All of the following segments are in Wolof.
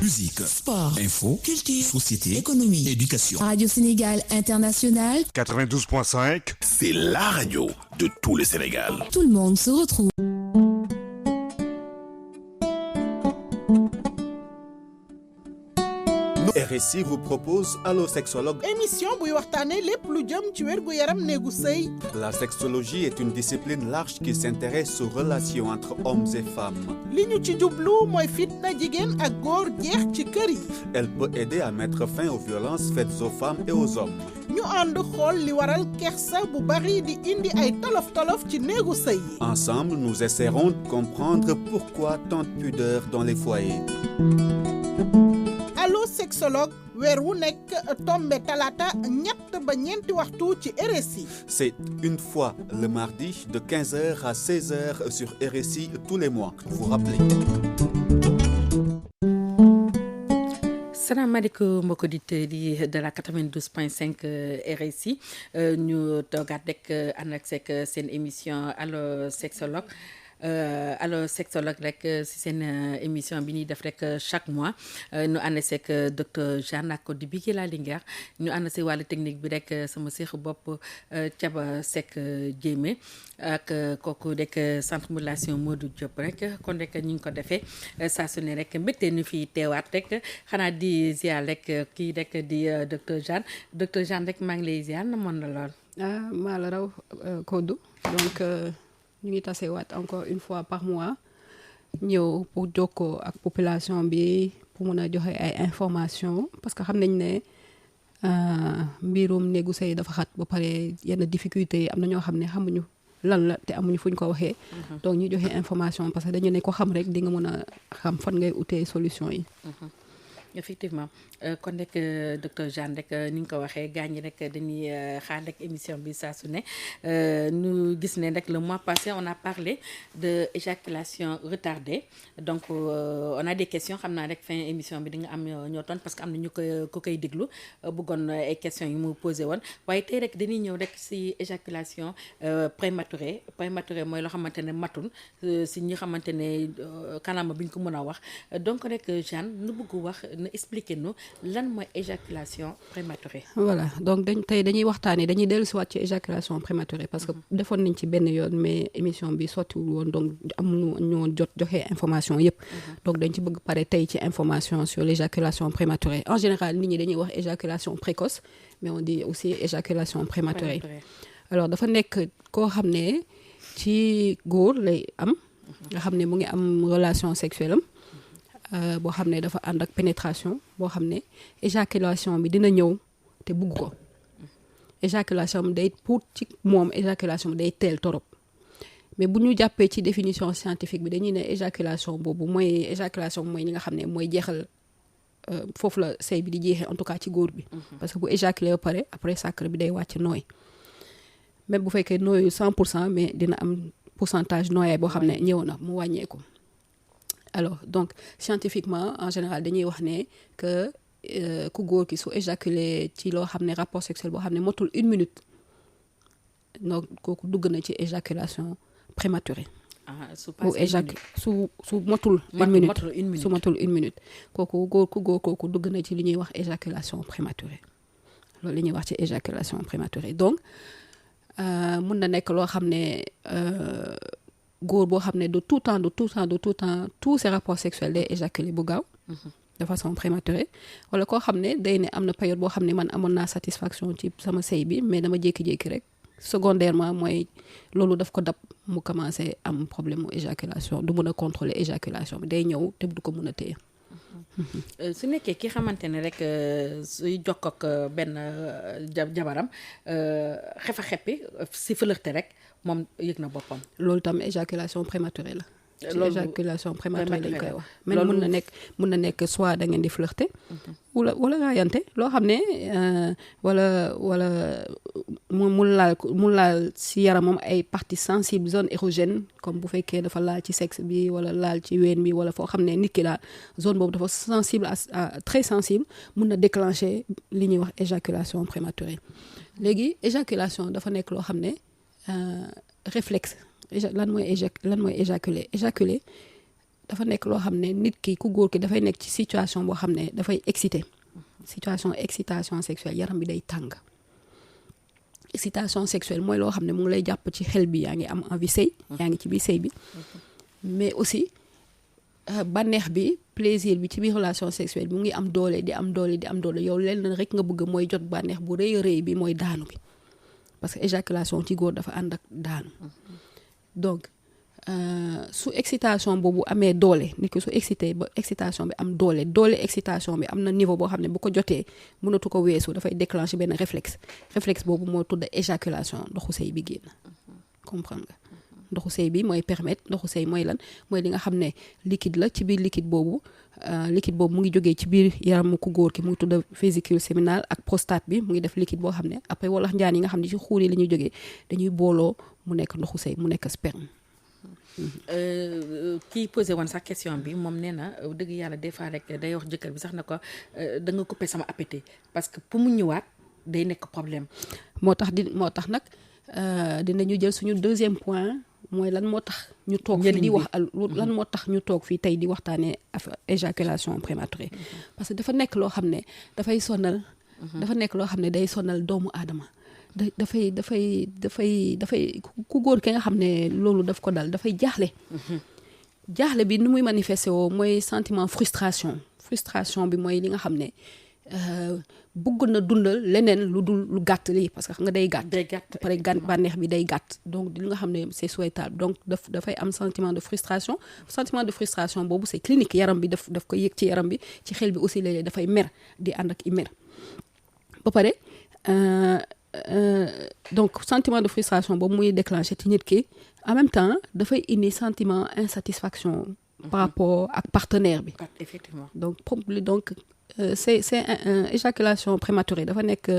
Musique, sport, info, culture, société, économie, éducation. Radio Sénégal International, 92.5. C'est la radio de tout le Sénégal. tout le monde se retrouve. RSI vous propose Allo Sexologue. émission buy waxtaane lépp lu jëm ci wérgu yaram néegu sëy. La sexologie est une discipline large qui s'intéresse aux relations entre hommes et femmes. li ñu ci jublu mooy fitna jigéen ak góor jeex ci kër yi. Elle peut aider à mettre fin aux violences faites aux femmes et aux hommes. ñu ànd xool li waral kersa bu bari di indi ay tolof-tolof ci néegu sëy yi. Ensemble, nous essaierons de comprendre pourquoi tant de pudeur dans les foyers. Allo Sexologue weer wu nekk tombe talaata ñett ba ñeenti waxtu ci RSI. C'est une fois le mardi de 15h à 16h sur RSI tous les mois. Vous rappelez. salaamaaleykum mbokki auditeurs yi de la 92.5 RSI ñu toogaat rek ànd ak seen émission Allo Sexologue. Allo Sexologue rek si seen émission bi ñuy def rek chaque mois ñu ànd seeg docteur Jeanne ak di Bigué la Linguère ñu ànd si wàllu technique bi rek sama seexu bopp Thiaba Seck Diémé ak kooku rek centre modulation Modou Diop rek kon rek ñu ngi ko defee saa su ne rek mbégte ñu fi teewaat rek xanaa di ziar rek kii rek di docteur Jeanne rek maa ngi lay ziar na mën na lool. maa la raw Kodou donc. ñu ngi tasewaat encore une fois par mois ñëw pour jokkoo ak population bi pour mun a joxe ay information parce que xam nañ ne mbirum néegu sëy dafa xat ba pare yenn difficulté yi am na ñoo xam ne xamuñu lan la te amuñu fuñ ko waxee. donc ñu joxe information parce que dañu ne ko xam rek di nga mën a xam fan ngay utee solution yi. effectivement kon rek docteur Jeanne rek ni nga ko waxee gaañ rek dañuy xaar rek émission bi saa su ne ñu gis ne rek le mois passé on a parlé de éjaculation retardée donc on a des questions xam naa rek fin émission bi di nga am ñoo toon parce que am na ñu ko koy déglu bëggoon ay questions yu mu posé woon waaye tey rek dañuy ñëw rek si éjaculation prématurée mooy loo xamante ne matul si ñi xamante ne kanaama bi ñu ko mën a wax donc rek Jeanne nu bëgg wax na expliquer nu lan mooy éjaculation prématurée. voilà donc dañuy waxtaanee dañuy dellusiwaat ci éjaculation prématurée parce que defoon nañ ci benn yoon mais émission bi sottiwul woon donc amuñu ñoo joxe information yëpp. donc dañ ci bëgg pare tey ci information sur l'éjaculation prématurée en général nit ñi dañuy wax éjaculation précoce mais on dit aussi éjaculation prématurée. alors dafa nekk koo xam ne ci góor lay am. nga xam ne mu ngi am relation sexuelle am. boo xam ne dafa ànd ak pénétration boo xam ne éjaculation bi dina ñëw te bugg ko éjaculation bi day pour ci moom éjaculation bi day teel torop mais bu ñu jàppee ci définition scientifique bi dañuy ne éjaculation boobu mooy éjaculation mooy li nga xam ne mooy jeexal foofu la sëy bi di jeexee en tout cas ci góor bi parce que bu éjaculé ba pare après sacre bi day wàcc nooy même bu fekkee nooyu 100% mais dina am pourcentage nooyaay boo xam ne ñëw na mu wàññeeku. alors donc scientifiquement en général dañuy wax ne que ku góor ki su éjaculé ci loo xam ne rapport sexuel boo xam ne motul 1 minute donc kooku dugg na ci éjaculation prématurée. su motul 1 minute su motul 1 minute kooku kooku dugg na ci li ñuy wax éjaculation prématurée loolu li ñuy wax ci éjaculation prématurée donc mun na nekk loo xam ne. góor boo xam ne de tout temps tous ces rapports sexuels day éjaculer bu gaaw de façon prématurée wala koo xam ne day ne am na période boo xam ne man amoon naa satisfaction ci sama sëy bi mais dama jékki-jékki rek secondairement mooy loolu daf ko dab mu commencé am problème mu éjaculation du mun a contrôler éjaculation bi day ñëw te du ko mun a téye. su nekkee ki xamante ne rek suy jokk ak benn jabaram xefa xeppi si flirté rek moom yëg na boppam. loolu tam éjaculation prématurée la. loolu éjaculation prématurée lañ koy wax. mais mun na nekk soit da ngeen di flirté. wala raayante loo xam ne wala mu laal si yaramam ay parties sensibles zone érogène comme bu fekkee dafa laal ci sexe bi wala laal ci ween bi wala foo xam ne nit ki daal zone boobu dafa sensible à très sensible mun na déclencher li ñuy wax éjaculation prématurée léegi éjaculation dafa nekk loo xam ne réflexe lan mooy éjaculer dafa nekk loo xam ne nit ki ku góor ki dafay nekk ci situation boo xam ne dafay excité situation excitation sexuelle yaram bi day tàng excitation sexuelle mooy loo xam ne mu ngi lay jàpp ci xel bi yaa ngi am envie sëy yaa ngi ci biir sëy bi mais aussi bànneex bi plaisir bi ci biir relation sexuelle bi mu ngi am doole di am doole yow leen rek nga bëgg mooy jot bànneex bu rëy a rëy bi mooy daanu bi parce que éjaculation ci góor dafa ànd ak daanu donc su excitation boobu amee doole nit ki su excité ba excitation bi am doole excitation bi am na niveau boo xam ne bu ko jotee mënatu ko weesu dafay déclencher benn réflexe boobu moo tudd éjaculation ndoxu sëy bi génn comprendre nga ndoxu sëy bi mooy permettre ndoxu sëy mooy lan mooy li nga xam ne liquide la ci biir liquide boobu mu ngi jógee ci biir yaramu ku góor ki mu ngi tudd vésicule séminale ak prostate bi mu ngi def liquide boo xam ne après walax njaan yi nga xam ne ci xuur yi la ñuy jógee dañuy booloo mu nekk ndoxu sëy mu nekk sperme. kii posé woon sax question bi moom nee na dëgg yàlla des fois rek day wax jëkkër bi sax na ko da nga coupé sama appétit parce que pour mu ñëwaat day nekk problème. moo tax nag dinañu jël suñu deuxième point mooy lan moo tax ñu toog fii di wax lan moo tax ñu toog fii tey di waxtaanee éjaculation prématurée parce que dafa nekk loo xam ne dafay sonal. dafa nekk loo xam ne day sonal doomu aadama. dafay ku góor ki nga xam ne loolu daf ko dal dafay jaaxle bi ni muy manifesté woo mooy sentiment frustration bi mooy li nga xam ne bëgg na dundal leneen lu dul lu gàtt lii parce que xam nga day gàtt pare bànneex bi day gàtt donc li nga xam ne c'est souhaitable donc dafay am sentiment de frustration boobu c'est clinique yaram bi daf ko yëg ci yaram bi ci xel bi aussi léeg-léeg dafay mer di ànd ak i mer ba pare donc sentiment de frustration boobu muy déclenché ci nit ki en même temps dafay indi sentiment insatisfaction par rapport ak partenaire bi effectivement donc c'est éjaculation prématurée dafa nekk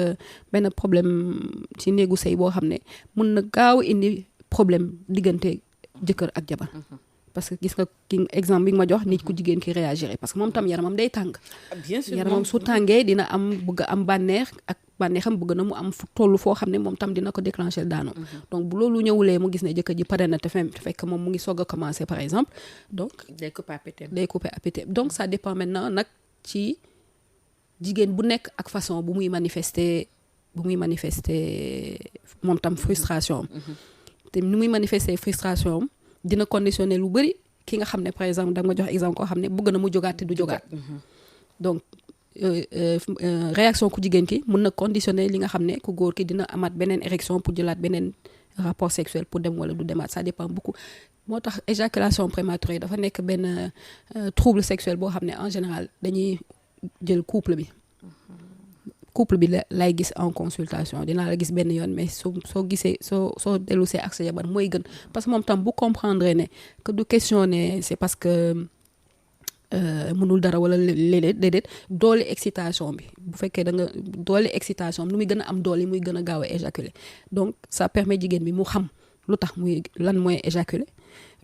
benn problème ci néegu sëy boo xam ne mun na gaaw indi problème diggante jëkkër ak jabar parce que gis nga ki exemple bi nga ma jox nit ku jigéen ki réagirait parce que moom tam yaramam day tàng bien sûr yaramam su tàngee dina am bëgg am bànneex ak bànneexam bëgg na mu am toll foo xam ne moom tam dina ko déclencher daanu donc bu loolu ñëwulee mu gis ne jëkkër ji pare na te fekk moom mu ngi soog a commencer par exemple donc day couper appétit donc ça dépend maintenant nag ci jigéen bu nekk ak façon bu muy manifester moom tam frustration te ni muy manifester frustration dina conditionner lu bëri ki nga xam ne par exemple da nga ma jox exemple koo xam ne bëgg na mu jógaat te du jógaat donc réaction ku jigéen ki mën na conditionner li nga xam ne ku góor ki dina amaat beneen érection pour jëlaat beneen rapport sexuel pour dem wala du demaat ça dépend beaucoup moo tax éjaculation prématurée dafa nekk benn trouble sexuel boo xam ne en général dañuy jël couple bi lay gis en consultation dinaa la gis benn yoon mais soo gisee soo dellusee ak sa jabar mooy gën parce que moom tam bu comprendre ne que du question ne c'est parce que mënul dara wala déedéet doole excitation bi bu fekkee da nga doole excitation nu muy gën a am doole muy gën a gaaw a éjaculer donc ça permet jigéen bi mu xam lu tax muy lan mooy éjaculer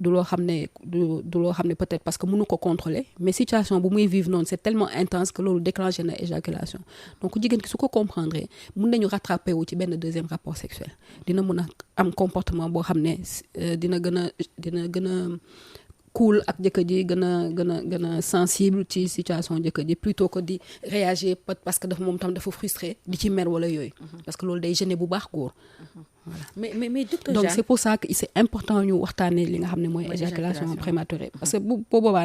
du loo xam ne peut-être parce que mënu ko contrôler mais situation bu muy vivre noonu c'est tellement intense que loolu déclenché na éjaculation donc jigéen ki su ko comprendre mun nañu rattraper wu ci benn deuxième rapport sexuel dina mun a am comportement boo xam ne dina gën a cool ak jëkkër ji gën a sensible ci situation jëkkër ji plutôt que di réagir parce que moom tam dafa frustré di ci mer wala yooyu parce que loolu day gêner bu baax góor voilà mais docteur donc Jeanne, c'est pour ça que c'est important ñu waxtaanee li nga xam ne mooy éjaculation prématurée parce que bu boobaa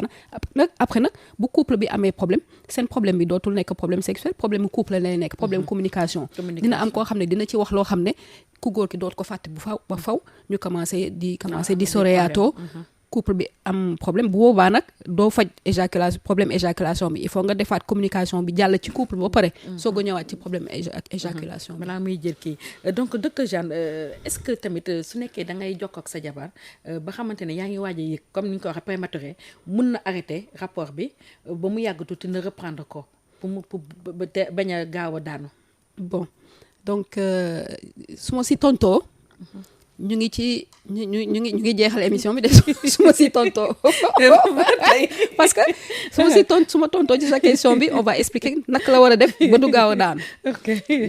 nag après nag bu couple bi amee problème seen problème bi dootul nekk problème sexuel problème couple lay nekk problème communication dina am koo xam ne dina ci wax loo xam ne ku góor ki doot ko fàtte bu faw ñu commencé di soreyaatoo couple bi am problème bu boobaa nag doo faj problème éjaculation bi il faut nga defaat communication bi jàll ci couple ba pare soog a ñëwaat ci problème éjaculation bi balaa muy jël kii donc docteur Jeanne est-ce que tamit su nekkee da ngay jokkoo ak sa jabar ba xamante ne yaa ngi waaj a yëg comme ni ñu ko waxee prématuré mun na arrêter rapport bi ba mu yàgg tuuti na reprendre ko pour bañ a gaaw a daanu. bon donc su ma si tontoo ñu ngi jeexal émission bi de su ma si tontoo parce que su ma tontoo ci sa question bi on va expliquer naka la war a def ba du gaaw a daanu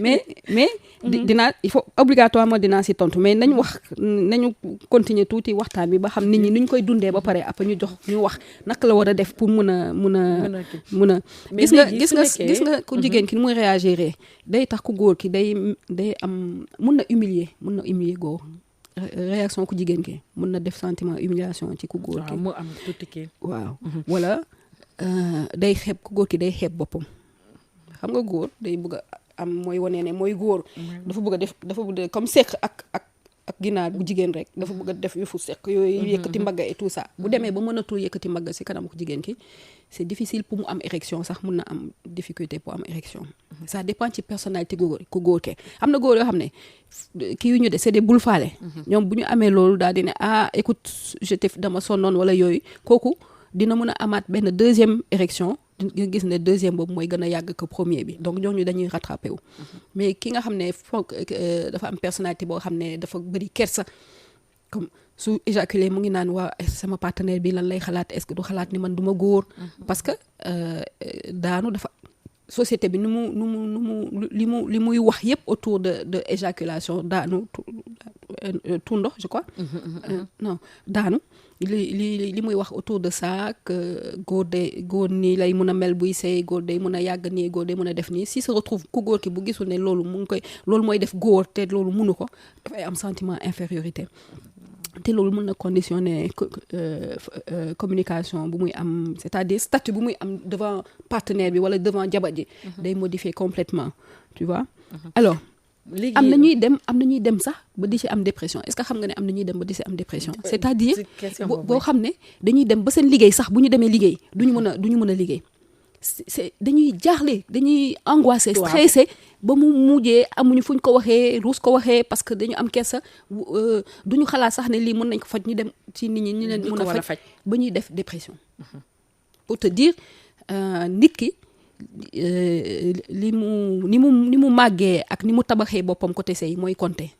mais dinaa il faut obligatoirement dinaa si tontu mais nañu continuer tuuti waxtaan bi ba xam nit ñi nuñ koy dundee ba pare après ñu wax naka la war a def pour mun a gis nga ku jigéen ki ni muy réagir day tax ku góor ki day am mun na humilier góor réaction ku jigéen ki mun na def sentiment humiliation ci ku góor ki mu am tuuti kii waaw wala day xeeb ku góor ki day xeeb boppam xam nga góor day bëgg a am mooy wane ne mooy góor dafa bëgg a comme sekk ak ginaar bu jigéen rek dafa bëgg a def yëfu sekk yooyu yëkkati mbagga et tout ça bu demee ba mënatul yëkkati mbagga si kanam ku jigéen ki c'est difficile pour mu am érection sax mun na am difficulté pour am érection ça dépend ci personnalité ku góor ke am na góor yoo xam ne kii yu ñu de c'est des bul faale ñoom bu ñu amee loolu daal di ne écoute dama sonnoon wala yooyu kooku dina mën a amaat benn deuxième érection nga gis ne deuxième boobu mooy gën a yàgg que premier bi donc ñooñu dañuy rattrapé wu mais ki nga xam ne foog dafa am personnalité boo xam ne dafa bëri kersa comme su éjaculé mu ngi naan waa sama partenaire bi lan lay xalaat est-ce que du xalaat ni man du ma góor parce que daanu dafa société bi li muy wax yépp autour de éjaculation daanu tuur ndox je crois non daanu li muy wax autour de ça que góor nii lay mën a mel buy sëy góor day mën a yàgg nii góor day mën a def nii si se retrouve ku góor ki bu gisul ne loolu mu ngi koy loolu mooy def góor te loolu mënu ko dafay am sentiment infériorité te loolu mën na conditionner communication bu muy am c'est-à-dire statut bu muy am devant partenaire bi wala devant jabar ji day modifier complètement tu vois alors am na ñuy dem sax ba di ci am dépression est-ce que xam nga ne am na ñuy dem ba di ci am dépression c'est-à-dire boo xam ne dañuy dem ba seen liggéey sax bu ñu demee liggéey duñu mën a liggéey c'est dañuy jaaxle dañuy angoissé stressé ba mu mujjee amuñu fuñ ko waxee ruus ko waxee parce que dañu am kersa duñu xalaat sax ne lii mën nañ ko faj ñu dem ci nit ñi ñu leen mën a faj ba ñuy def dépression pour te dire nit ki ni mu màggee ak ni mu tabaxee boppam côté sëy mooy compter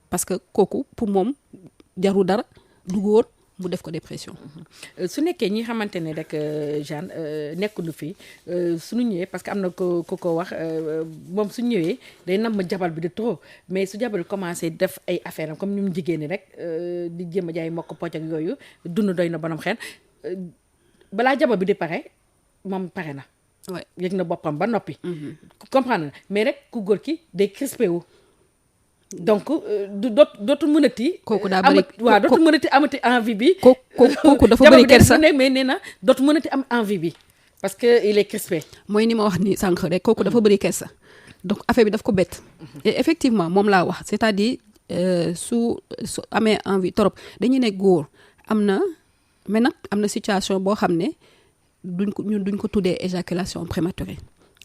parce que kooku pour moom jaru dara du góor mu def ko dépression. su nekkee ñi xamante ne rek Jeanne nekkuñu fi suñu ñëwee parce que am na ko wax moom su ñëwee day nam ma jabal bi de trop mais su jabal bi commencé def ay affaire am comme ni mu jigéen ñi rek di jéem a jaay mokk pocc ak yooyu dund doy na bonam xel balaa jabal bi di pare moom pare na. ouais yëg na boppam ba noppi. comprendre na mais rek ku góor ki day crispé wu. donc dootul mënati. kooku daa bëri waaw dootul mënati amati envie bi. kooku dafa bëri kersa mais nee na dootul mënati am envie bi parce que il est crispé. mooy ni ma wax ni sànq rek kooku dafa bëri kersa donc affaire bi daf ko bett. et effectivement moom laa wax c'est-à-dire su amee envie trop dañuy ne góor am na mais nag am na situation boo xam ne. duñ ko tuddee éjaculation prématurée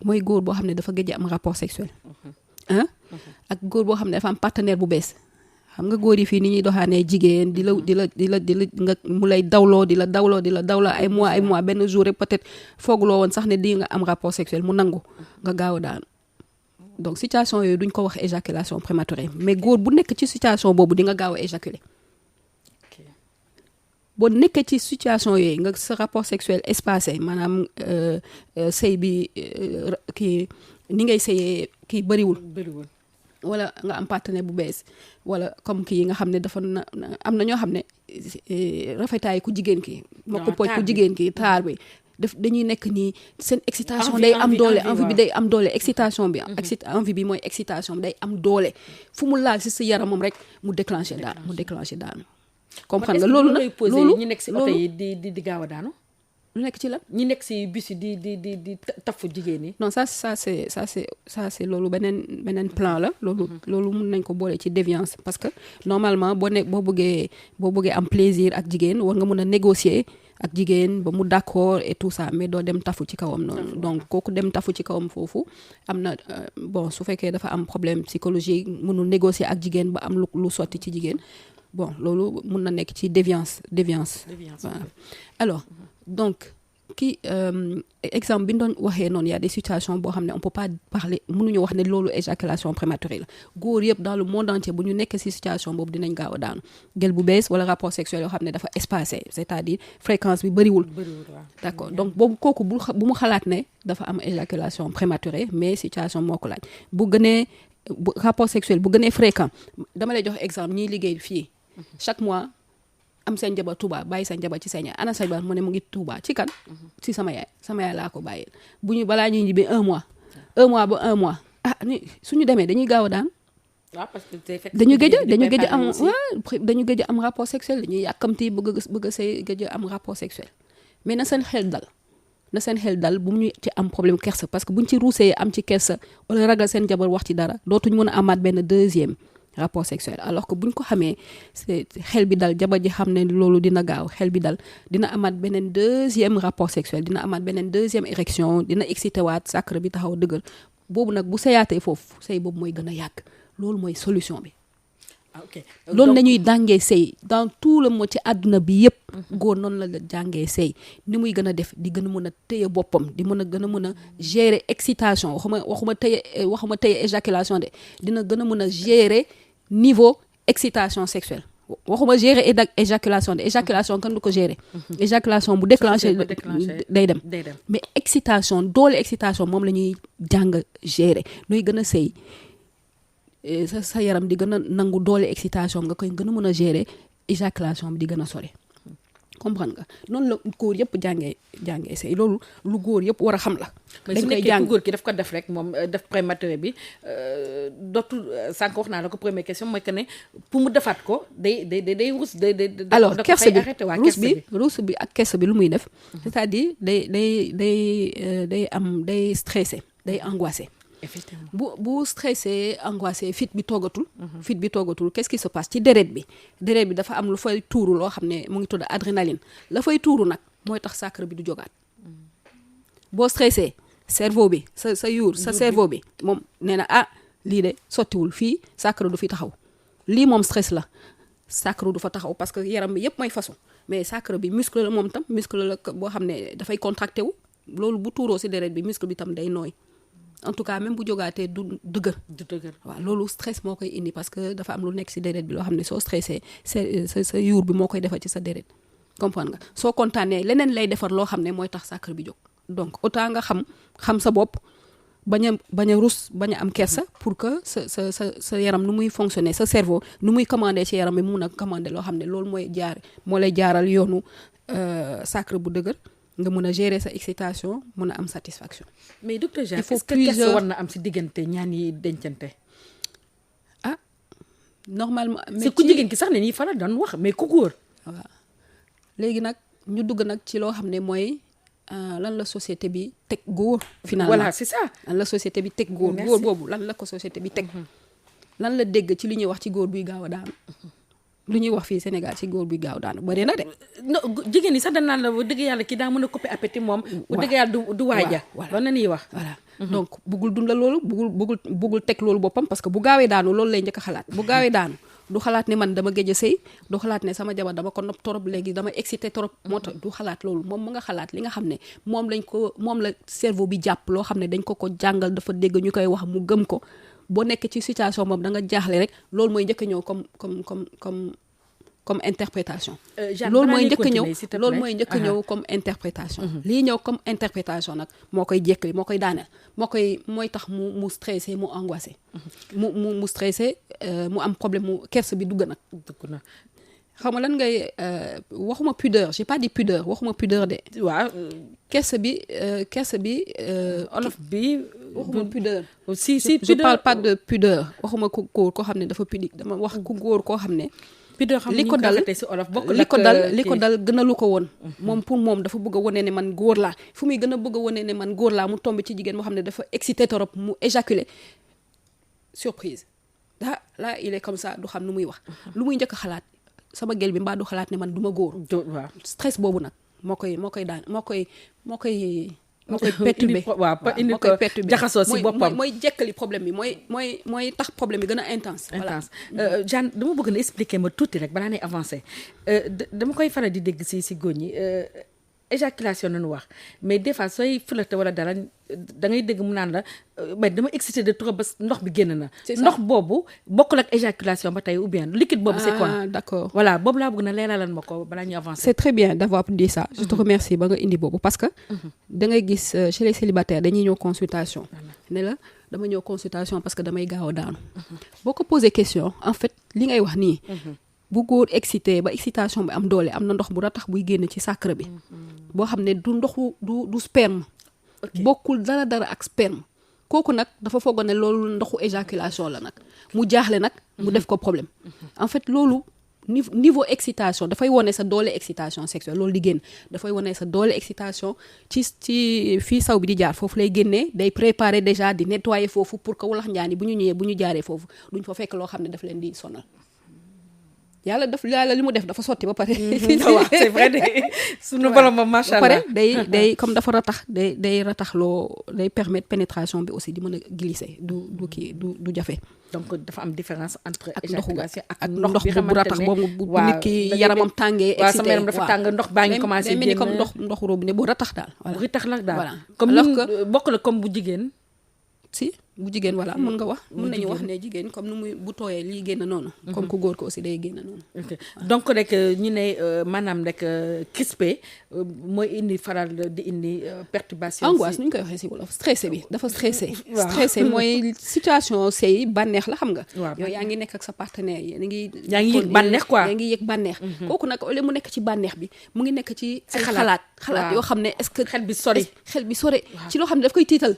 mooy góor boo xam ne dafa gëj am rapport sexuel ak góor boo xam ne dafa am partenaire bu bees xam nga góor yi fii ni ñuy doxaanee jigéen di la nga mu lay dawloo ay mois benn jour rek peut-être foogloo woon sax ne di nga am rapport sexuel mu nangu nga gaaw a daanu donc situation yooyu duñ ko wax éjaculation prématurée mais góor bu nekk ci situation boobu di nga gaaw a éjaculer boo nekkee ci situation yooyu nga sa rapport sexuel espacé maanaam sëy bi kii ni ngay sëyee kii bëriwul wala nga am partenaire bu bees wala comme kii nga xam ne dafa am na ñoo xam ne rafetaay ku jigéen ki mokk pooj ku jigéen ki taar bi dañuy nekk nii seen excitation day am doole envie bi day am doole excitation bi envie bi mooy excitation bi day am doole fu mu laal si sa yaramam rek mu déclenché daanu comprendre nga loolu nag loolu ñi nekk si oto yi di gaaw a daanu. lu nekk ci la ñi nekk si bus yi di tafu jigéen ñi. non ça c'est loolu beneen plan la. loolu mun nañ ko boole ci déviance parce que normalement boo bëggee am plaisir ak jigéen war nga mën a négocier ak jigéen ba mu d'accord et tout ça mais doo dem tafu ci kawam noonu. donc kooku dem tafu ci kawam foofu am na bon su fekkee dafa am problème psychologique mënul négocier ak jigéen ba am lu sotti ci jigéen. bon loolu mun na nekk ci déviance voilà. Alors donc kii exemple bi ñu doon waxee noonu y a des situations boo xam ne on peut pas parler mënuñu wax ne loolu éjaculation prématurée la góor yëpp dans le monde entier bu ñu nekk ci situation boobu dinañ gaaw a daanu gel bu bees wala rapport sexuel yoo xam ne dafa espacé c'est-à-dire fréquence bi bëriwul d'accord donc boobu kooku bu mu xalaat ne dafa am éjaculation prématurée mais situation moo ko laaj bu gënee rapport sexuel bu gënee fréquent dama lay jox exemple ñiy liggéey fii chaque mois am seen jabar Touba bàyyi seen jabar ci seen yaay ana sa jabar mu ne mu ngi Touba ci kan ci sama yaay laa ko bàyyil bu ñu balaa ñuy ñibbi 1 mois ba 1 mois ni suñu demee dañuy gaaw a daan parce que dañu gëj a am rapport sexuel dañuy yàkkamti bëgg a sëy gëj a am rapport sexuel mais na seen xel dal bu mu ñu ci am problème kersa parce que buñ ci ruusee am ci kersa wala ragal seen jabar wax ci dara dootuñ mën a amaat benn deuxième rapport sexuel alors que buñ ko xamee xel bi dal jabar ji xam ne loolu dina gaaw xel bi dal dina amaat beneen deuxième rapport sexuel dina amaat beneen deuxième érection dina excité waat sacre bi taxaw dëgër boobu nag bu sëyaatee foofu sëy boobu mooy gën a yàgg loolu mooy solution bi. ok loolu la ñuy jàngee sëy dans tout le monde ci àdduna bi yëpp. góor noonu la jàngee sëy ni muy gën a def di gën a mën a téye boppam di mën a gën a mën a gérer excitation waxuma téye éjaculation de dina gën a mën a gérer niveau excitation sexuelle waxuma gérer éjaculation de éjaculation kan du ko gérer. éjaculation bu déclenché day dem mais excitation doole excitation moom la ñuy jàng gérer nooy gën a sëy sa yaram di gën a nangu doole excitation nga koy gën a mën a gérer éjaculation bi di gën a sori comprendre nga noonu la góor yëpp jàngee sëy loolu lu góor yëpp war a xam la. dañ koy jàng góor ki daf ko def rek moom def prématuré bi dootul sànq wax naa la ko première question mooy que ne pour mu defaat ko day rus alors kersa bi rus bi ak kersa bi lu muy def. c'est-à-dire day stressé day angoissé. effectivement bu stressé angoissé fit bi toogatul. Qu'est-ce qui se passe ci deret bi dafa am lu fay tuuru loo xam ne mu ngi tudd adrénaline la fay tuuru nag mooy tax sacre bi du jógaat. boo stressé cerveau bi sa cerveau bi moom nee na lii de sottiwul fii sacre du fi taxaw lii moom stress la sacre du fa taxaw parce que yaram bi yëpp mooy façon mais sacre bi muscle la moom tam muscle la boo xam ne dafay contracté wu loolu bu tuuroo si deret bi muscle bi tam day nooy. en tout cas même bu jógaatee du dëgër waaw loolu stress moo koy indi parce que dafa am lu nekk ci deret bi loo xam ne soo stressé sa yuur bi moo koy defar ci sa deret comprendre nga soo kontaanee leneen lay defar loo xam ne mooy tax sacre bi jóg donc autant nga xam sa bopp bañ a rus bañ a am kersa pour que sa yaram nu muy fonctionner sa cerveau nu muy commander ci yaram bi mun a commander loo xam ne loolu moo lay jaaral yoonu sacre bu dëgër nga mën a gérer sa excitation mën a am satisfaction. mais docteur Jeanne est-ce que kersa war na am si diggante ñaan yi dencante. normalement. mais c'est ku jigéen ki sax ne nii fa la doon wax mais ku góor. waaw léegi nag ñu dugg nag ci loo xam ne mooy lan la société bi teg góor. finalement voilà c'est ça. lan la société bi teg góor. góor boobu lan la ko société bi teg. lan la dégg ci li ñuy wax ci góor buy gaaw a daanu. lu ñuy wax fii Sénégal ci góor bi gaaw daanu bëri na de. non jigéen ñi sax dañ naan la bu dëgg yàlla kii daa mën a couper appétit moom. bu dëgg yàlla du waaja. loolu la ñuy wax. voilà donc buggul dundal loolu buggul teg loolu boppam parce que bu gaawee daanu loolu lay njëkk a xalaat bu gaawee daanu du xalaat ne man dama géej a sëy du xalaat ne sama jabar dama ko nopp torop léegi dama excité torop moo tax du xalaat loolu moom mu nga xalaat li nga xam ne moom la cerveau bi jàpp loo xam ne dañ ko jàngal dafa dégg ñu koy wax mu gëm ko boo nekk ci situation moom da nga jaaxle rek loolu mooy njëkk a ñëw comme interprétation. loolu mooy njëkk a ñëw comme interprétation. lii ñëw comme interprétation nag moo koy jékkali moo koy daaneel mooy tax mu stressé mu angoissé. mu stressé mu am problème mu kersa bi dugg nag. xam nga lan ngay waxuma pudeur j'ai pas dit pudeur waxuma pudeur de. waaw kersa bi. olof bi. waxuma pudeur. si pudeur je parle pas de pudeur waxuma ku góor koo xam ne dafa pudique dama wax ku góor koo xam ne. li ko dal gënalu ko woon. moom pour moom dafa bëgg a wane ne man góor laa fu muy gën a bëgg a wane ne man góor laa mu tombe ci jigéen moo xam ne dafa excité trop mu éjaculé surprise là il est comme ça du xam nu muy wax. lu muy njëkk a xalaat sama gel bi mbaa du xalaat ne man du ma góor. waaw stress boobu nag moo koy perturbé indi ko jaxasoo si boppam mooy jekkali problème bi mooy tax problème bi gën a intense. Jeanne dama bëgg na expliquer ma tuuti rek balaa nay avancer dama koy faral di dégg si góor ñi éjaculation nañu wax mais des fois sooy flirté wala dara da ngay dégg mu naan la mais dama excité de trop ba ndox bi génn na. ndox boobu bokkul ak éjaculation ba tey ou bien liquide boobu c'est quoi. d'accord voilà boobu laa bëgg na leeralal ma ko balaa ñuy avancer. c'est très bien d'avoir dit ça. je te remercie ba nga indi boobu parce que da ngay gis chez les célibataires dañuy ñëw consultation. ne la dama ñëw consultation parce que damay gaaw a daanu boo ko posé question en fait li ngay wax nii bu góor excité ba excitation bi am doole am na ndox bu ratax buy génn ci sacre bi boo xam ne du ndoxu du sperme bokkul dara ak sperme kooku nag dafa foogoon ne loolu ndoxu éjaculation la nag mu jaaxle nag mu def ko problème en fait loolu niveau excitation dafay wone sa doole excitation sexuelle loolu di génn dafay wone sa doole excitation ci fii saw bi di jaar foofu lay génnee day préparer déjà di nettoyer foofu pour que walax njaani bu ñu ñëwee bu ñu jaaree foofu duñ fa fekk loo xam ne daf leen di sonal yàlla li mu def dafa sotti ba pare. waaw c'est vrai de sunu borom moom macha allah ba pare day comme dafa ratax day ratax loo day permettre pénétration bi aussi di mën a glisser du jafe. donc dafa am différence entre éjaculation ak ndox bu ratax boobu bu nit ki yaramam tàngee excité waaw sama yaram dafa tàng ndox baa ngi commencé génn comme ndoxu robinet bu ratax daal bu ratax la daal voilà comme ni bokk la comme bu jigéen si bu jigéen voilà mën nga wax mën nañu wax ne jigéen comme nu muy bu tooyee lii génn noonu comme ku góor ko aussi day génn noonu donc rek ñu ne maanaam rek crispé mooy indi faral di indi perturbation angoisse nu ñu koy waxee si wolof stressé bi dafa stressé mooy situation sëy bànneex la xam nga yow yaa ngi nekk ak sa partenaire yaa ngi yëg bànneex quoi yaa ngi yëg bànneex kooku nag au lieu mu nekk ci bànneex bi mu ngi nekk ci ay xalaat yoo xam ne est-ce que xel bi sore ci loo xam ne daf koy tiital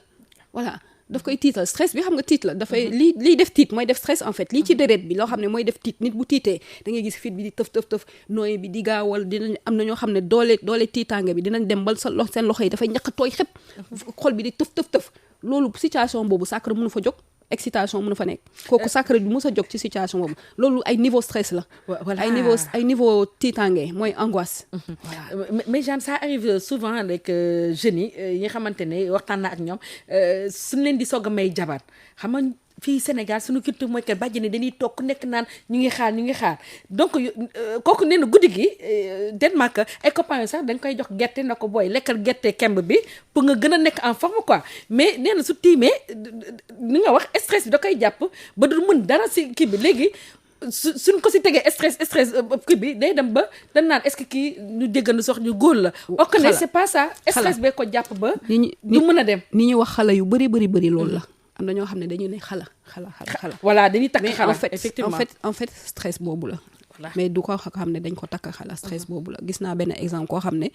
voilà daf koy tiital stress bi xam nga tiit la dafay liy def tiit mooy def stress en fait lii ci deret bi loo xam ne mooy def tiit nit bu tiitee da ngay gis fit bi di tëf nooy bi di gaawal dinañ am na ñoo xam ne doole tiitaange bi dinañ dem bal seen loxo yi dafay ñaq tooy xëpp xol bi di tëf loolu situation boobu sacre mënu fa jóg excitation mënu fa nekk kooku sacre bi mës a jóg ci situation boobu loolu ay niveau stress la ay niveau tiitaange mooy angoisse mais Jeanne ça arrive souvent rek jeunes yi nga xamante ne waxtaan na ak ñoom suñ leen di soog a may jabar xam nga fii Sénégal suñu culture mooy que bàjjene dañuy toog ku nekk naan ñu ngi xaar donc kooku nee na guddi gi Denmark ay copains sax dañ koy jox gerte na ko booy lekkal gerte kemb bi pour nga gën a nekk en forme quoi mais nee na su tiimee ni nga wax stress bi da koy jàpp ba du mën dara si kii bi léegi suñ ko si tegee stress kii bi day dem ba dañ naan est-ce que kii ñu déggandu sox ñu góor la ok ne c'est pas ça stress bee ko jàpp ba du mën a dem ni ñuy wax xale yu bëri loolu la am na ñoo xam ne dañu ne xala voilà dañuy takk xala effectivement en fait stress boobu la mais du ko xam ne dañ ko takk xala stress boobu la gis naa benn exemple koo xam ne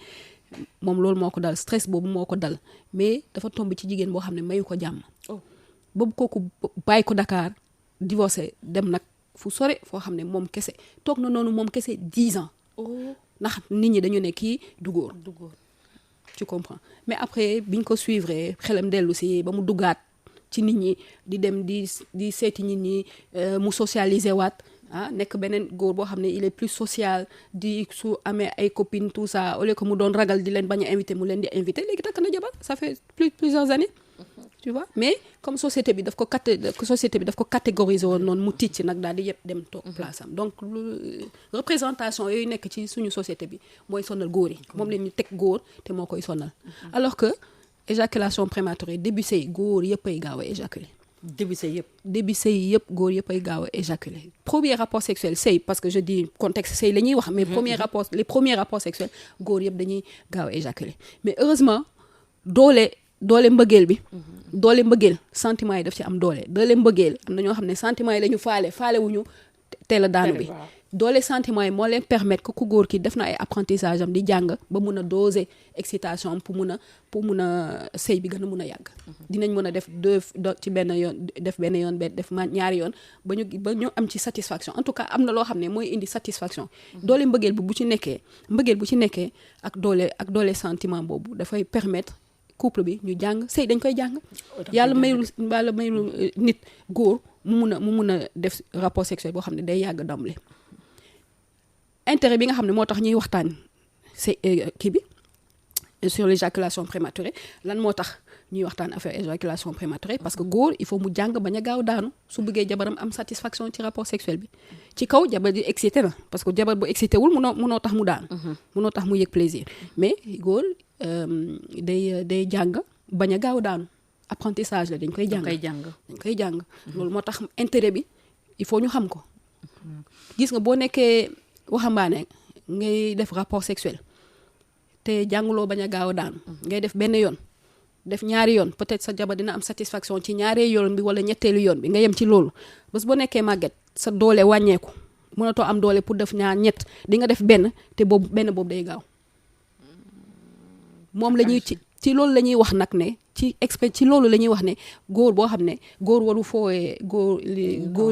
moom loolu moo ko dal stress boobu moo ko dal mais dafa tomb ci jigéen boo xam ne mayu ko jàmm boobu kooku bàyyi ko Dakar divorcé dem nag fu sore foo xam ne moom kese toog na noonu moom kese 10 ans ndax nit ñi dañu ne kii du góor tu comprends mais après biñ ko suivre xelam dellu si ba mu duggaat ci nit ñi di dem di seeti nit ñi mu socialiser waat nekk beneen góor boo xam ne il est plus social di su amee ay copines tout ça au lieu que mu doon ragal di leen bañ a invité mu leen di invité léegi takk na jabar ça fait plusieurs années tu vois mais comme société bi daf ko catégoriser woon noonu mu tiit ci nag daal di yëpp dem toog place am donc représentation yooyu nekk ci suñu société bi mooy sonal góor yi moom leen ñu teg góor te moo koy sonal alors que éjaculation prématurée début sëy góor yëpp ay gaaw a éjaculer début sëy yëpp góor yëpp ay gaaw a éjaculer premier rapport sexuel sëy parce que je dis contexte sëy la ñuy wax mais les premiers rapports sexuels góor yëpp dañuy gaaw a éjaculer mais heureusement doole mbëggeel bi doole mbëggeel sentiment yi daf ci am doole mbëggeel am na ñoo xam ne sentiment yi la ñu faale wuñu teel a daanu bi doole sentiment yi moo leen permettre que ku góor ki def na ay apprentissage am di jàng ba mun a doser excitation am pour mun a sëy bi gën a mun a yàgg dinañ mën a def ci benn yoon def ñaari yoon ba ñu am ci satisfaction en tout cas am na loo xam ne mooy indi satisfaction doole mbëggeel bu ci nekkee ak doole sentiment boobu dafay permettre couple bi ñu jàng sëy dañ koy jàng yàlla mayul nit góor mu mun a def rapport sexuel boo xam ne day yàgg d'emblée intérêt bi nga xam ne moo tax ñuy waxtaan c'est kii bi sur l'éjaculation prématurée lan moo tax ñuy waxtaan affaire éjaculation prématurée parce que góor il faut mu jàng bañ a gaaw daanu su bëggee jabaram am satisfaction ci rapport sexuel bi ci kaw jabar di excité na parce que jabar bu excité wul munoo tax mu daanu munoo tax mu yëg plaisir mais góor day jàng bañ a gaaw daanu apprentissage la dañ koy jàng loolu moo tax intérêt bi il faut ñu xam ko gis nga boo nekkee waxambaane ngay def rapport sexuel te jànguloo bañ a gaaw a daanu ngay def benn yoon def ñaari yoon peut-être sa jabar dina am satisfaction ci ñaaree yoon bi wala ñetteelu yoon bi nga yem ci loolu bés boo nekkee màgget sa doole wàññeeku mënatoo am doole pour def ñaar ñett di nga def benn te boobu benn boobu day gaaw moom la ñuy ci loolu la ñuy wax nag ne ci loolu la ñuy wax ne góor boo xam ne góor waru fooyee góor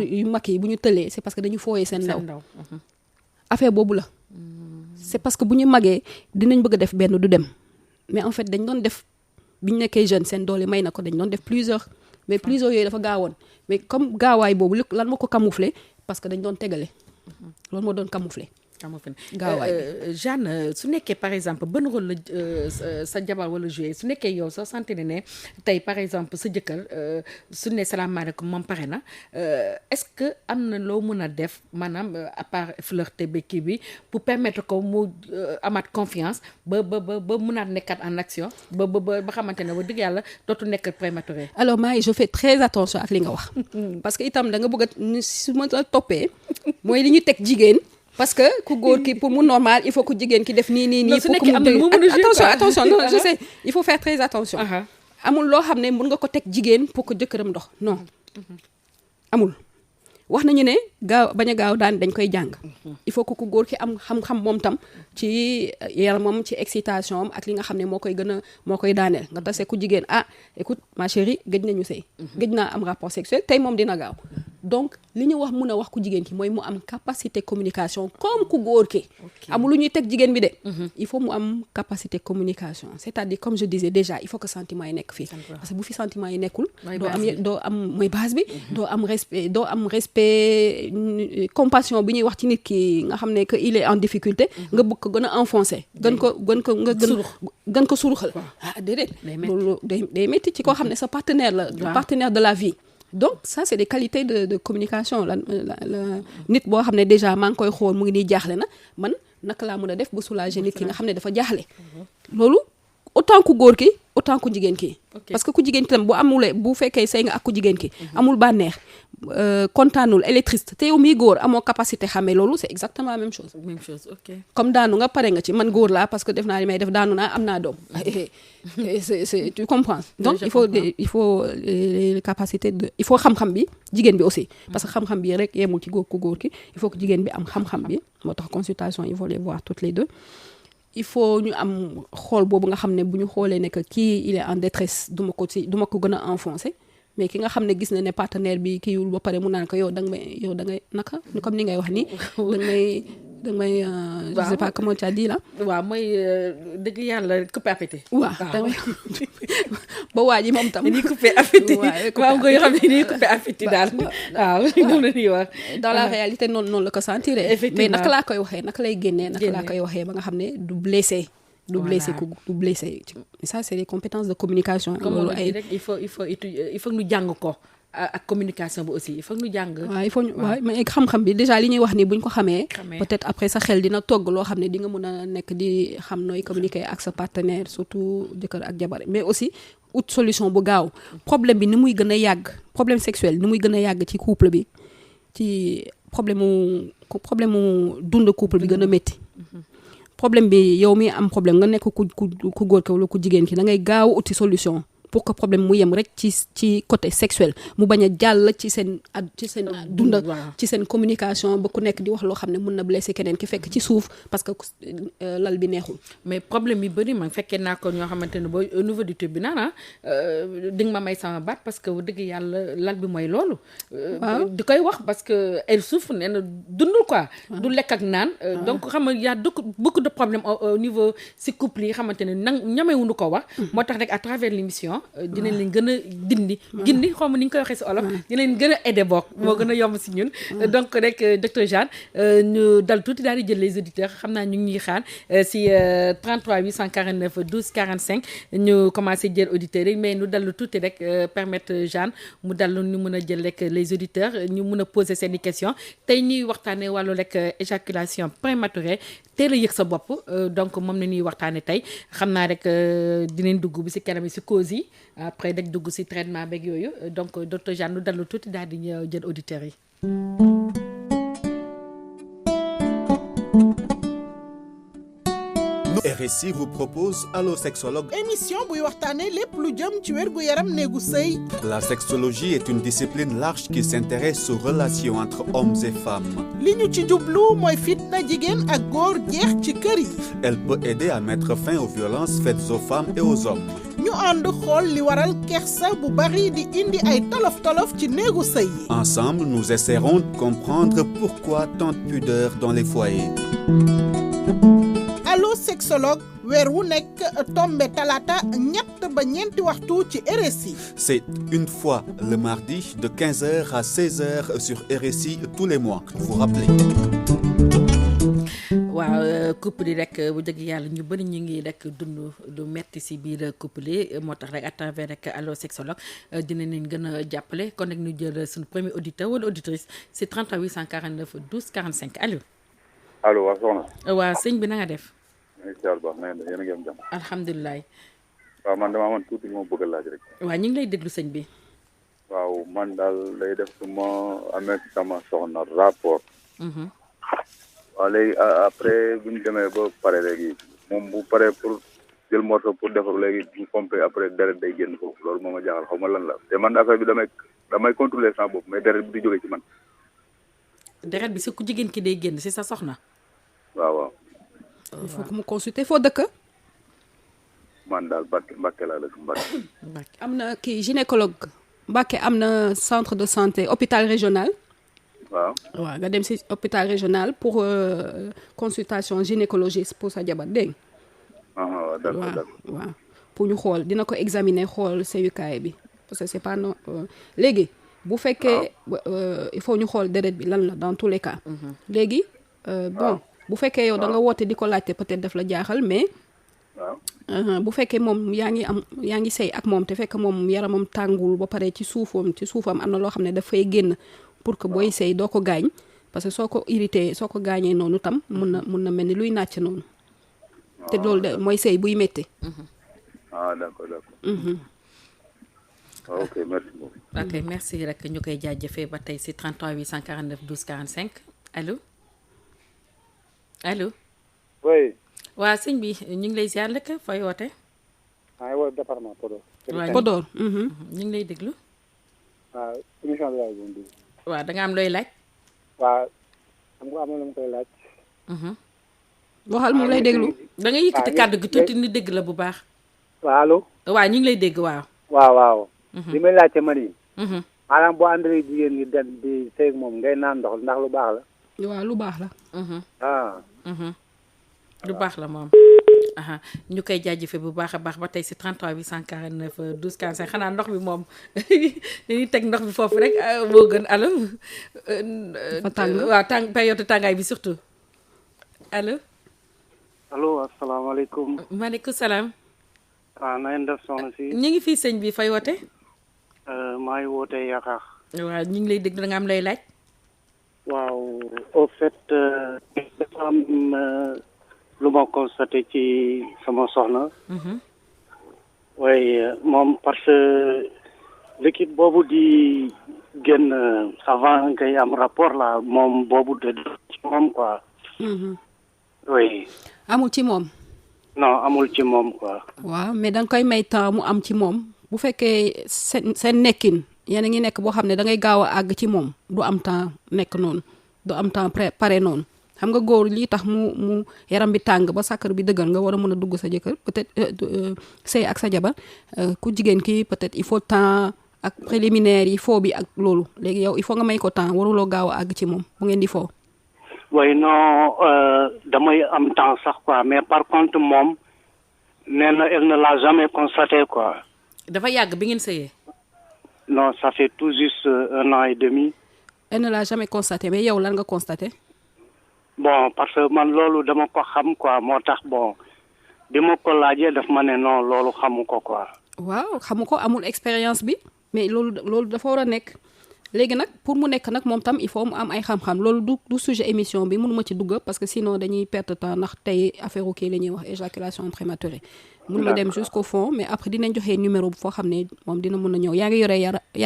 yu mag yi bu ñu tëlee c'est parce que dañu fooyee seen ndaw affaire boobu la c'est parce que bu ñu magee dinañ bëgg a def benn du dem mais en fait dañ doon def bi ñu nekkee jeune seen doole may na ko dañ doon def plusieurs mais plusieurs yooyu dafa gaawoon mais comme gaawaay boobu lan moo ko camoufler parce que dañ doon tegale loolu moo doon camoufler gaawaay Jeanne su nekkee par exemple ban rôle la sa jabar wala jouer su nekkee yow soo sentir ne tey par exemple sa jëkkër su ne salaamaaleykum moom pare na est-ce que am na loo mën a def maanaam à part flirter ba kii bi pour permettre ko mu amaat confiance ba mënaat nekkaat en action ba xamante ne ba dëgg yàlla dootu nekk prématuré. alors Maï je fais très attention ak li nga wax parce que itam da nga bëgg a su ma la toppee mooy li ñu teg jigéen. parce que ku góor ki pour mu normal il faut que jigéen ki def nii pour que mu attention non je sais il faut faire très attention amul loo xam ne mën nga ko teg jigéen pour que jëkkëram dox non amul wax nañu ne bañ a gaaw daan dañ koy jàng il faut que ku góor ki am xam-xam moom tam ci yaramam ci excitation am ak li nga xam ne moo koy daaneel nga tase ku jigéen écoute ma chérie gëj nañu sëy gëj naa am rapport sexuel tey moom dina gaaw donc li ñu wax mun a wax ku jigéen ki mooy mu am capacité communication comme ku góor ki amul lu ñuy teg jigéen bi de il faut mu am capacité communication c'est-à-dire comme je disais déjà il faut que sentiment yi nekk fii parce que bu fi sentiment yi nekkul doo am mooy base bi doo am respect compassion bi ñuy wax ci nit ki nga xam ne que il est en difficulté nga bëgg ko gën a enfoncer gën ko suruxal déedéet loolu day métti ci koo xam ne sa partenaire la partenaire de la vie donc ça c'est des qualités de communication la nit boo xam ne déjà maa ngi koy xool mu ngi nii jaaxle na man naka laa mën a def ba soulager nit ki nga xam ne dafa jaaxle loolu autant ku góor ki autant ku jigéen ki parce que ku jigéen ki tam bu fekkee say nga ak ku jigéen ki amul bànneex kontaanul elle est triste te yow miy góor amoo capacité xamee loolu c'est exactement la même chose comme daanu nga pare nga ci man góor laa parce que def naa li may def daanu naa am naa doom c'est tu comprends donc il faut les capacités il faut xam-xam bi jigéen bi aussi parce que xam-xam bi rek yemul ci góor ku góor ki il faut que jigéen bi am xam-xam bi moo tax consultation il faut les voir toutes les deux il faut ñu am xool boobu nga xam ne bu ñu xoolee ne que kii il est en détresse du ma ko gën a enfoncer mais ki nga xam ne gis na ne partenaire bi kii yul ba pare mu naan ko yow da ngay naka comme ni ngay wax nii da ngay je sais pas comment tu as dit là. waaw mooy dëgg yàlla coupé appétit. waaw ba waa ji moom tam. dañuy coupé appétit waaw nga yoo xam ne dañuy coupé appétit daal. waaw moom la ñuy wax. dans la réalité noonu la ko sentir. mais naka laa koy waxee naka lay génnee naka laa koy waxee ba nga xam ne du blessé. du blessé ça c'est des compétences de communication. loolu ay rek il faut ñu jàng ko. ak communication bi aussi il faut ñu jàng. waaw il faut mais xam-xam bi déjà li ñuy wax ni buñ ko xamee. peut-être après sa xel dina togg loo xam ne di nga mën a nekk di xam nooy communiquer ak sa partenaire surtout jëkkër ak jabar mais aussi ut solution bu gaaw problème bi ni muy gën a yàgg problème sexuel ni muy gën a yàgg ci couple bi ci problème mu dund couple bi gën a métti. problème bi yow mi am problème nga nekk ku góor ki wala ku jigéen ki da ngay gaaw uti solution. pour que problème mu yem rek ci côté sexuel mu bañ a jàll ci seen dund ci seen communication ba ku nekk di wax loo xam ne mën na blesser keneen ki fekk ci suuf parce que lal bi neexul. mais problème yi bëri man fekkee naa ko ñoo xamante ne booy au niveau du tube bi naana di nga ma may sama baat parce que dëgg yàlla lal bi mooy loolu. di koy wax parce que elle souffre nee na dundul quoi. du lekk ak naan. donc xam nga y a beaucoup de problèmes au niveau si couple yi xamante ne ñamewuñu ko wax. moo tax rek à travers l'émission dinañ leen gën a gindi xaw ma ni ñu koy waxee si olof dinañ leen gën a aider bokk moo gën a yomb si ñun donc rek docteur Jeanne ñu dal tuuti daal di jël les auditeurs xam naa ñu ngi ñuy xaar si 33 849 12 45 ñu commencé jël auditeurs yi mais ñu dal tuuti rek permettre Jeanne mu dal ñu mën a jël rek les auditeurs ñu mën a poser seen i questions tey ñuy waxtaanee wàllu rek éjaculation prématurée teel a yëg sa bopp donc moom la ñuy waxtaanee tey xam naa rek dinañ dugg bi si kanam si cause yi après rek dugg si traitement beeg yooyu donc docteur Jeanne nu dallu tuuti daal di jël auditeurs yi. RSI vous propose Allo Sexologue. émission buy waxtaane lépp lu jëm ci wérgu yaram néegu sëy. La sexologie est une discipline large qui s'intéresse aux relations entre hommes et femmes. li ñu ci jublu mooy fitna jigéen ak góor jeex ci kër yi. Elle peut aider à mettre fin aux violences faites aux femmes et aux hommes. ñu ànd xool li waral kersa bu bari di indi ay tolof-tolof ci néegu sëy yi. Ensemble, nous essaierons de comprendre pourquoi tant de pudeur dans les foyers. Allo Sexologue weer wu nekk tombe talaata ñett ba ñeenti waxtu ci RSI. C'est une fois le mardi de 15h à 16h sur RSI tous les mois. Vous rappelez. waaw couple yi rek bu dëgg yàlla ñu bëri ñu ngi rek dund lu metti si biir couple yi moo tax rek à travers rek Allo Sexologue dina leen gën a jàppale kon nag ñu jël suñu premier auditeur wala auditrice c'est 33 849 12 45 allo. allo waa soxna. waaw sëñ bi na nga def. incha allah na ngeen a ngi am jàmm. alhamdulilah. waaw man damaa man tuuti moo bëgg a laaj rek. waaw ñu ngi lay déglu sëñ bi. waaw man daal lay def su ma amee sama soxna rapport. waaw léegi après bu ñu demee ba pare léegi moom bu paree pour jël morceau pour defar léegi bu pompé après deret day génn foofu loolu moo ma jaaxal xaw ma lan la te man affaire bi damay contrôler sama bopp mais deret bi di jóge ci man. deret bi si ku jigéen ki day génn si sa soxna. waaw. il faut que mu consulter foo dëkk. man daal Mbàkke laa dëkk Mbàkke. am na kii gynécologue Mbàkke am na centre de santé hôpital régional. waaw nga dem ci hôpital régional pour consultation gynécologiste pour sa jabar dégg nga. d'accord. waaw pour ñu xool dina ko examiner xool seyukaay bi parce que c'est pas non léegi bu fekkee il faut ñu xool deret bi lan la dans tous les cas. léegi bon bu fekkee yow da nga woote di ko laajte peut-être daf la jaaxal mais. bu fekkee moom yaa ngi sëy ak moom te fekk moom yaramam tàngul ba pare ci suufam am na loo xam ne dafay génn. pour que booy sëy doo ko gaañ parce que soo ko irrité soo ko gaañee noonu tam mun na mel ni luy nàcc noonu te loolu de mooy sëy buy métti. d'accord. ok merci beaucoup. ok merci rek ñu koy jaajëfee ba tey si 33 849 12 45 allo. oui. waa sëñ bi ñu ngi lay ziar lëkk fay woote. maa ngi woowee département Podor. Podor. ñu ngi lay déglu. waaw émission bi laay doon. waaw da nga am looy laaj. waaw xam nga am na lu ma koy laaj. waxal mu lay déglu. da nga yëkkati kàddu gi tuuti ni dégg la bu baax. waaw allo. waaw ñu ngi lay dégg waaw. waaw. li may laajte man yi. maanaam boo àndalee jigéen ñi dem di sëy ak moom ngay naan ndox ndax lu baax la. waaw lu baax la. lu baax la moom. ñu koy jaajëfe bu baax a baax ba tey si 33 849 12 45 xanaa ndox bi moom dañuy teg ndox bi foofu rek moo gën allo. fa tàng waaw période tàngaay bi surtout allo. allo asalaamaaleykum. maaleykum salaam. waaw na ngeen def soxna si. ñu ngi fii sëñ bi fay woote. maa ngi woote Yaakaar. waaw ñu ngi lay dégg da nga am lay laaj. waaw au fait dafa am lu ma constaté ci sama soxna. waaye moom parce que l'équipe boobu di génn avant ngay am rapport là moom boobu de ci moom quoi. oui. amul ci moom. non amul ci moom quoi. waaw mais da nga koy may temps mu am ci moom bu fekkee seen nekkin yéen a ngi nekk boo xam ne da ngay gaaw a àgg ci moom du am temps nekk noonu du am temps pare noonu. xam nga góor lii tax mu yaram bi tàng ba sàkkar bi dëgër nga war a mën a dugg sa jëkkër peut-être sëy ak sa jabar ku jigéen ki peut-être il faut temps ak préliminaire yi foo bi ak loolu léegi yow il faut nga may ko temps waruloo gaaw a àgg ci moom bu ngeen di foo. oui non damay am temps sax quoi mais par contre moom nee na elle ne l'a jamais constaté quoi. dafa yàgg bi ngeen sëyee. non ça fait tout juste 1 an et demi. elle ne l'a jamais constaté mais yow lan nga constaté. bon parce que man loolu dama ko xam quoi moo tax bon bi ma ko laajee daf ma ne non loolu xamu ko quoi. waaw xamu ko amul expérience bi mais loolu dafa war a nekk léegi nag pour mu nekk nag moom tam il faut mu am ay xam-xam loolu du sujet émission bi mënuma ci dugg parce que sinon dañuy perte temps ndax tey affaire kii la ñuy wax éjaculation prématurée. mun ma dem jusqu'au fond mais après dinañ joxe numéro bu foo xam ne moom dina mun a ñëw yaa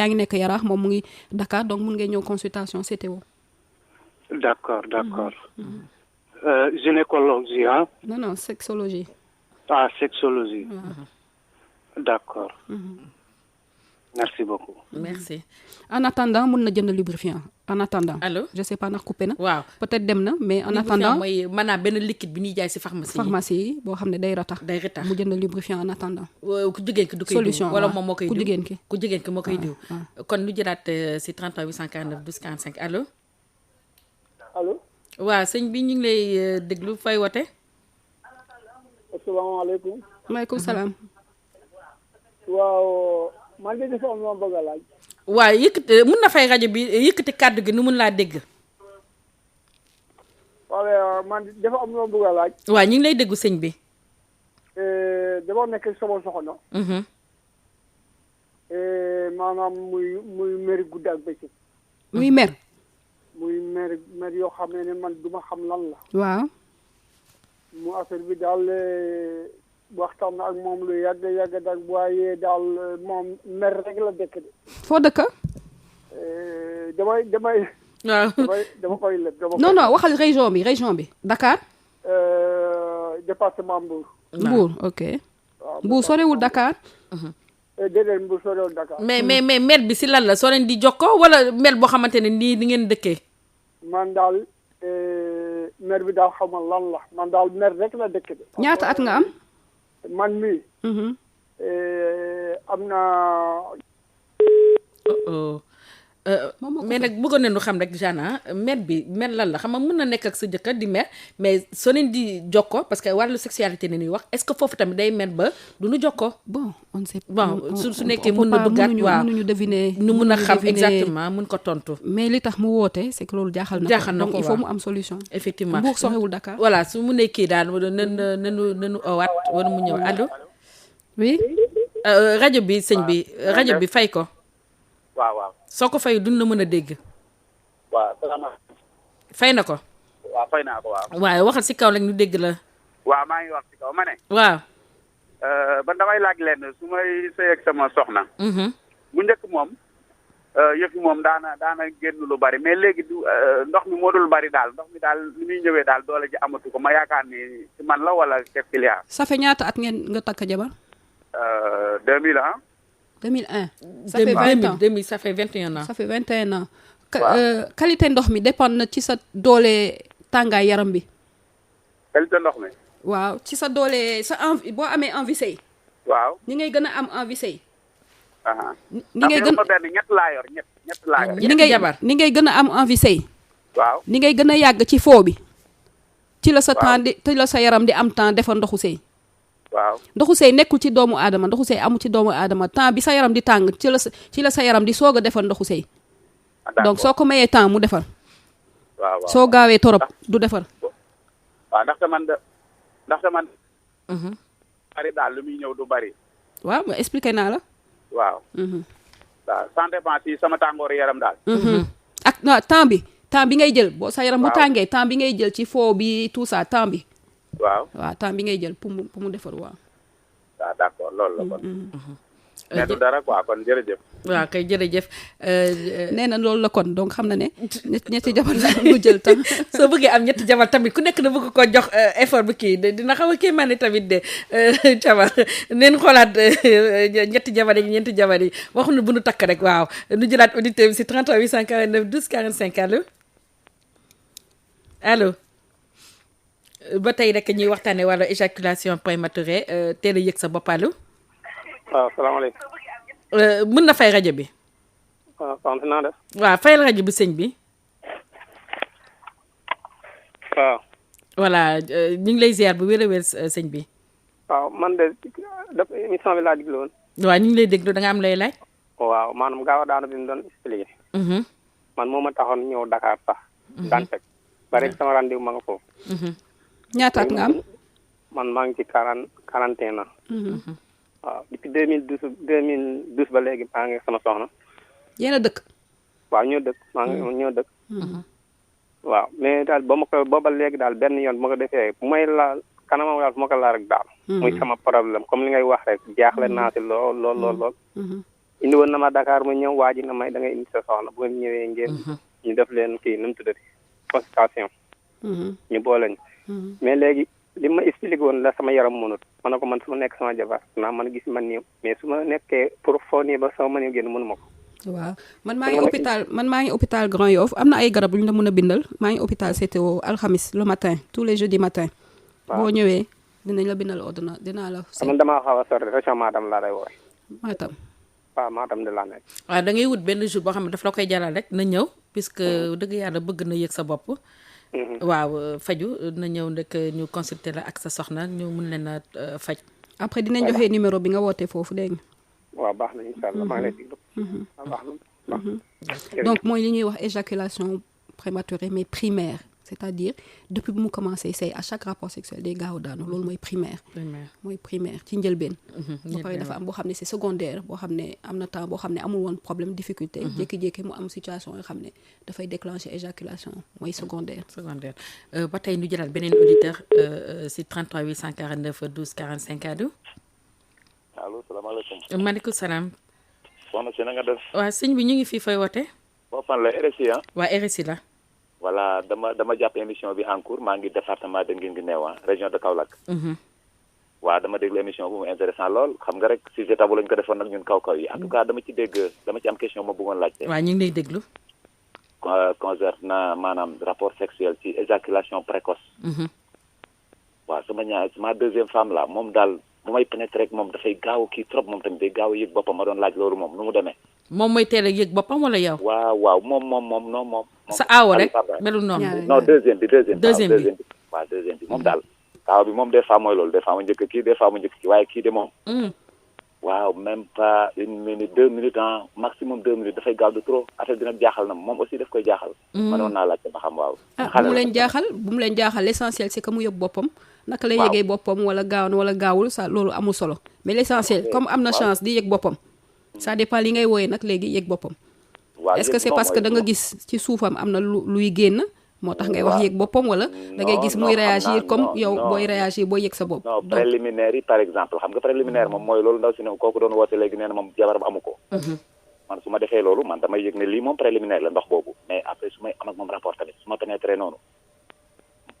ngi nekk Yaraax moom mu ngi Dakar donc mun ngay ñëw consultation CTO. D'accord. Gynécologie, hein? Non, sexologie. Ah, sexologie. D'accord. Merci beaucoup. merci. en attendant mun na jënd lubrifiant en attendant. Allo je sais pas ndax coupé na. waaw peut-être dem na mais en lubrifiant attendant mooy maanaam benn liquide bi ñuy jaay si pharmacie yi boo xam ne day ratax. day ratax mu jënd lubrifiant en attendant. ku jigéen ki du koy solution diw wala waaw. moom moo koy ku diw jigéen ki. ku jigéen ki moo koy diw kon lu jëlaat si 33 849 12 45 allo allo waaw sëñ bi ñu ngi lay déglu fay wote asalaamaaleykum. maaleykum salaam. waaw man de dafa am loo bëgg a laaj. waaw yëkkati mun na fay rajo bi yëkkati kàddu gi nu mun laa dégg waaw man dafa am loo bëgg a laaj. waaw ñu ngi lay déggu sëñ bi dama nekk sama soxna. maanaam muy mer guddi ak bëccëg. muy mer. muy mer yoo xam ne man duma xam lan la. waaw. mu affaire bi daal waxtaan na ak moom lu yàgg daal waaye daal moom mer rek la dëkk de. foo dëkk. damay. waaw dama koy leb. non waxal région bi Dakar. département Mbour. Mbour ok. waaw Mbour sorewul Dakar. déedéet Mbour sorewul Dakar. mais mer bi si lan la soo leen di jokkoo wala mer boo xamante ne nii di ngeen dëkkee. man daal mer bi daal xamal lan la man daal mer rek la dëkk de. ñaata at nga am. man mii. am na. mais nag bëggoon nañu xam rek Jana mer bi mer lan la xam nga mën na nekk ak sa jëkkër di mer mais soo leen di jokko parce que wàllu sexualité ne ñuy wax est-ce que foofu tamit day mer ba du ñu jokko. bon on sait bon su nekkee mën na duggaat waaw mënuñu deviner. nu mun a xam exactement mun ko tontu. mais li tax mu woote c'est que loolu jaaxal na ko donc il faut mu am solution. effectivement Mbour sorewul Dakar. voilà su mu nekkee daal nanu owaat wala mu ñëw allo. oui. rajo bi sëñ bi rajo bi fay ko. waaw. soo ko fay duñ la mën a dégg. waaw salaamaaleykum. fay na ko. waaw fay naa ko waaw. waaye waxal si kaw rek ñu dégg la. waaw maa ngi wax si kaw ma ne. waaw. ba damay laaj leen su may sëy ak sama soxna. bu njëkk moom yëf yi moom daana génn lu bari mais léegi du ndox mi moo dul bari daal ndox mi daal li muy ñëwee daal doole ji amatu ko ma yaakaar ni ci man la wala qu'est-ce qu'il y a. ça fait ñaata at ngeen nga takk jabar. 2001. 2001. ça fait 20 ans 2000 ça fait 21 ans. ça fait 21 ans. qualité ndox mi dépend na ci sa doole tàngaay yaram bi. qualité ndox mi. waaw ci sa doole sa envie boo amee envie sëy. waaw ni ngay gën a am envie sëy. ni ngay gën a ñett laa yor. ni ngay gën a am envie sëy. waaw ni ngay gën a yàgg ci foo bi. ci la sa temps di ci la sa yaram di am temps defar ndoxu sëy. waaw ndoxu sëy nekkul ci doomu aadama ndoxu sëy amu ci doomu aadama temps bi sa yaram di tàng ci la sa yaram di soog a defar ndoxu sëy. donc soo ko mayee temps mu defar. waaw soo gaawee torop du defar. waaw ndaxte man. bari daal lu muy ñëw du bari. waaw ma expliqué naa la. waaw. waaw sans dépend si sama tàngooru yaram daal. ak temps bi ngay jël boo sa yaram bu tàngee temps bi ngay jël ci foo bi tout ça temps bi. waaw temps bi ngay jël pour mu defar waaw. waaw d'accord loolu la kon. mais du dara quoi kon jërëjëf. waaw kay jërëjëf. nee na loolu la kon donc xam na ne ñetti jabar lu jël tam. soo bëggee am ñetti jabar tamit ku nekk na bëgg ko jox effort bi kii dina xaw a kii man tamit de jabar neen xoolaat ñetti jabar yi ñeenti jabar yi waxuñu bu nu takk rek waaw nu jëlaat auditeur bi si 33 849 12 45 allo allo. ba tey rek ñuy waxtaanee wàllu éjaculation prématurée teel a yëg sa bopp allo. waaw salaamaaleykum. mën na fay rajo bi. waaw sant naa def. waaw fayal rajo bi sëñ bi. waaw. voilà ñu ngi lay ziar bu wér a wér sëñ bi. waaw man de dafa émission bi laa diglu woon. waaw ñu ngi lay déglu da nga am lay laaj. waaw maanaam gaaw a daanu bi mu doon expliqué. man moo ma taxoon ñëw Dakar sax. daan fekk ba rek sama rendez-vous ma nga foofu. ñaata at nga am. man maa ngi ci 41 ans. waaw depuis 2012 ba léegi maa ngi sama soxna. yéen a dëkk. waaw ñoo dëkk ñoo dëkk. waaw mais daal booba léegi daal benn yoon bu ma ko defee bu may laal kanamam daal fu ma ko laal rek daal. muy sama problème comme li ngay wax rek jaaxle naa si lool. indi woon na ma Dakar mu ñëw waa ji na may da ngay indi sa soxna bu ngeen ñëwee ngeen. ñu def leen kii nu mu tuddati consultation. ñu boole ñu. mais léegi li ma expliqué woon la sama yaram mënut ma ne ko man su ma nekk sama jabar naa mën a gis man nii mais su ma nekkee pour foo nii ba sama mën a génn mënu ma ko. waaw man maa ngi hôpital Grand Yoff am na ay garab yu ñu la mën a bindal maa ngi hôpital CTO alxamis le matin tous les jeudis matin. waaw boo ñëwee dinañ la bindal ordonnance dinaa la. man damaa xaw a sori région Matam laa lay woowee. Matam. waaw Matam de laa nekk. waaw da ngay wut benn jour boo xam ne daf la koy jaral rek na ñëw puisque dëgg yàlla bëgg na yëg sa bopp. waaw faju na ñëw ndek ñu consulter la ak sa soxna ñu mun leen a faj. après dinañ joxe numéro bi nga wootee foofu dégg nga. waaw baax na incha allah maa ngi lay déglu. baax na. donc mooy li ñuy wax éjaculation prématurée mais primaire c'est-à-dire depuis bu mu commencé say à chaque rapport sexuel day gaaw a daanu loolu mooy primaire. mooy primaire ci njëlbeen. ba pare dafa am boo xam ne c'est secondaire boo xam ne am na temps boo xam ne amul woon problème difficulté. jékki-jékki mu am situation yoo xam ne dafay déclencher éjaculation mooy secondaire. ba tey ñu jëlaat beneen auditeur si 33 849 12 45 allo. allo salaamaaleykum. maaleykum salaam. soxna si na nga def. waaw sëñ bi ñu ngi fii fay woote. boo fan la RSI ah. waa RSI la. voilà dama jàpp émission bi en cours maa ngi département de Guinguinéo région de Kaolack. waaw dama déglu émission bu mu intéressant lool xam nga rek sujet tabu lañ ko defoon nag ñun kaw yi en tout cas dama ci am question ma bëggoon laajte. waaw ñu ngi lay déglu. concernant maanaam rapport sexuel ci éjaculation précoce. waaw sama deuxième femme la moom daal bu may pénétrer rek moom dafay gaaw kii trop moom tamit day gaaw a yëg boppam ma doon laaj loolu moom nu mu demee. moom mooy teel a yëg boppam wala yow. waaw moom. sa aawo rek melul noonu. non deuxième bi. waaw deuxième bi moom daal. aawo bi moom des fois mooy loolu des fois ma njëkk kii des fois ma njëkk kii waaye kii de moom. waaw même pas 1 minute 2 minutes maximum 2 minutes dafay gaaw de trop affaire bi nag jaaxal na moom aussi daf koy jaaxal. mënoon naa laajte ba xam waaw. bu mu leen jaaxal l'essentiel c'est que mu yëg boppam. naka lay yëgee boppam wala gaaw na wala gaawul ça loolu amul solo mais l'essentiel comme am na chance di yëg boppam. ça dépend li ngay wooyee nag léegi yëg boppam. est-ce que c'est parce que da nga gis ci suufam am na luy génn moo tax ngay wax yëg boppam wala da ngay gis muy réagir comme yow booy réagir booy yëg sa bopp. non préliminaire yi par exemple xam nga préliminaire moom mooy loolu ndaw si ne kooku doon woote léegi nee na moom jabaram amu ko. man su ma defee loolu man damay yëg ne lii moom préliminaire la ndox boobu mais après su may am ak moom rapport tamit su ma pénétré noonu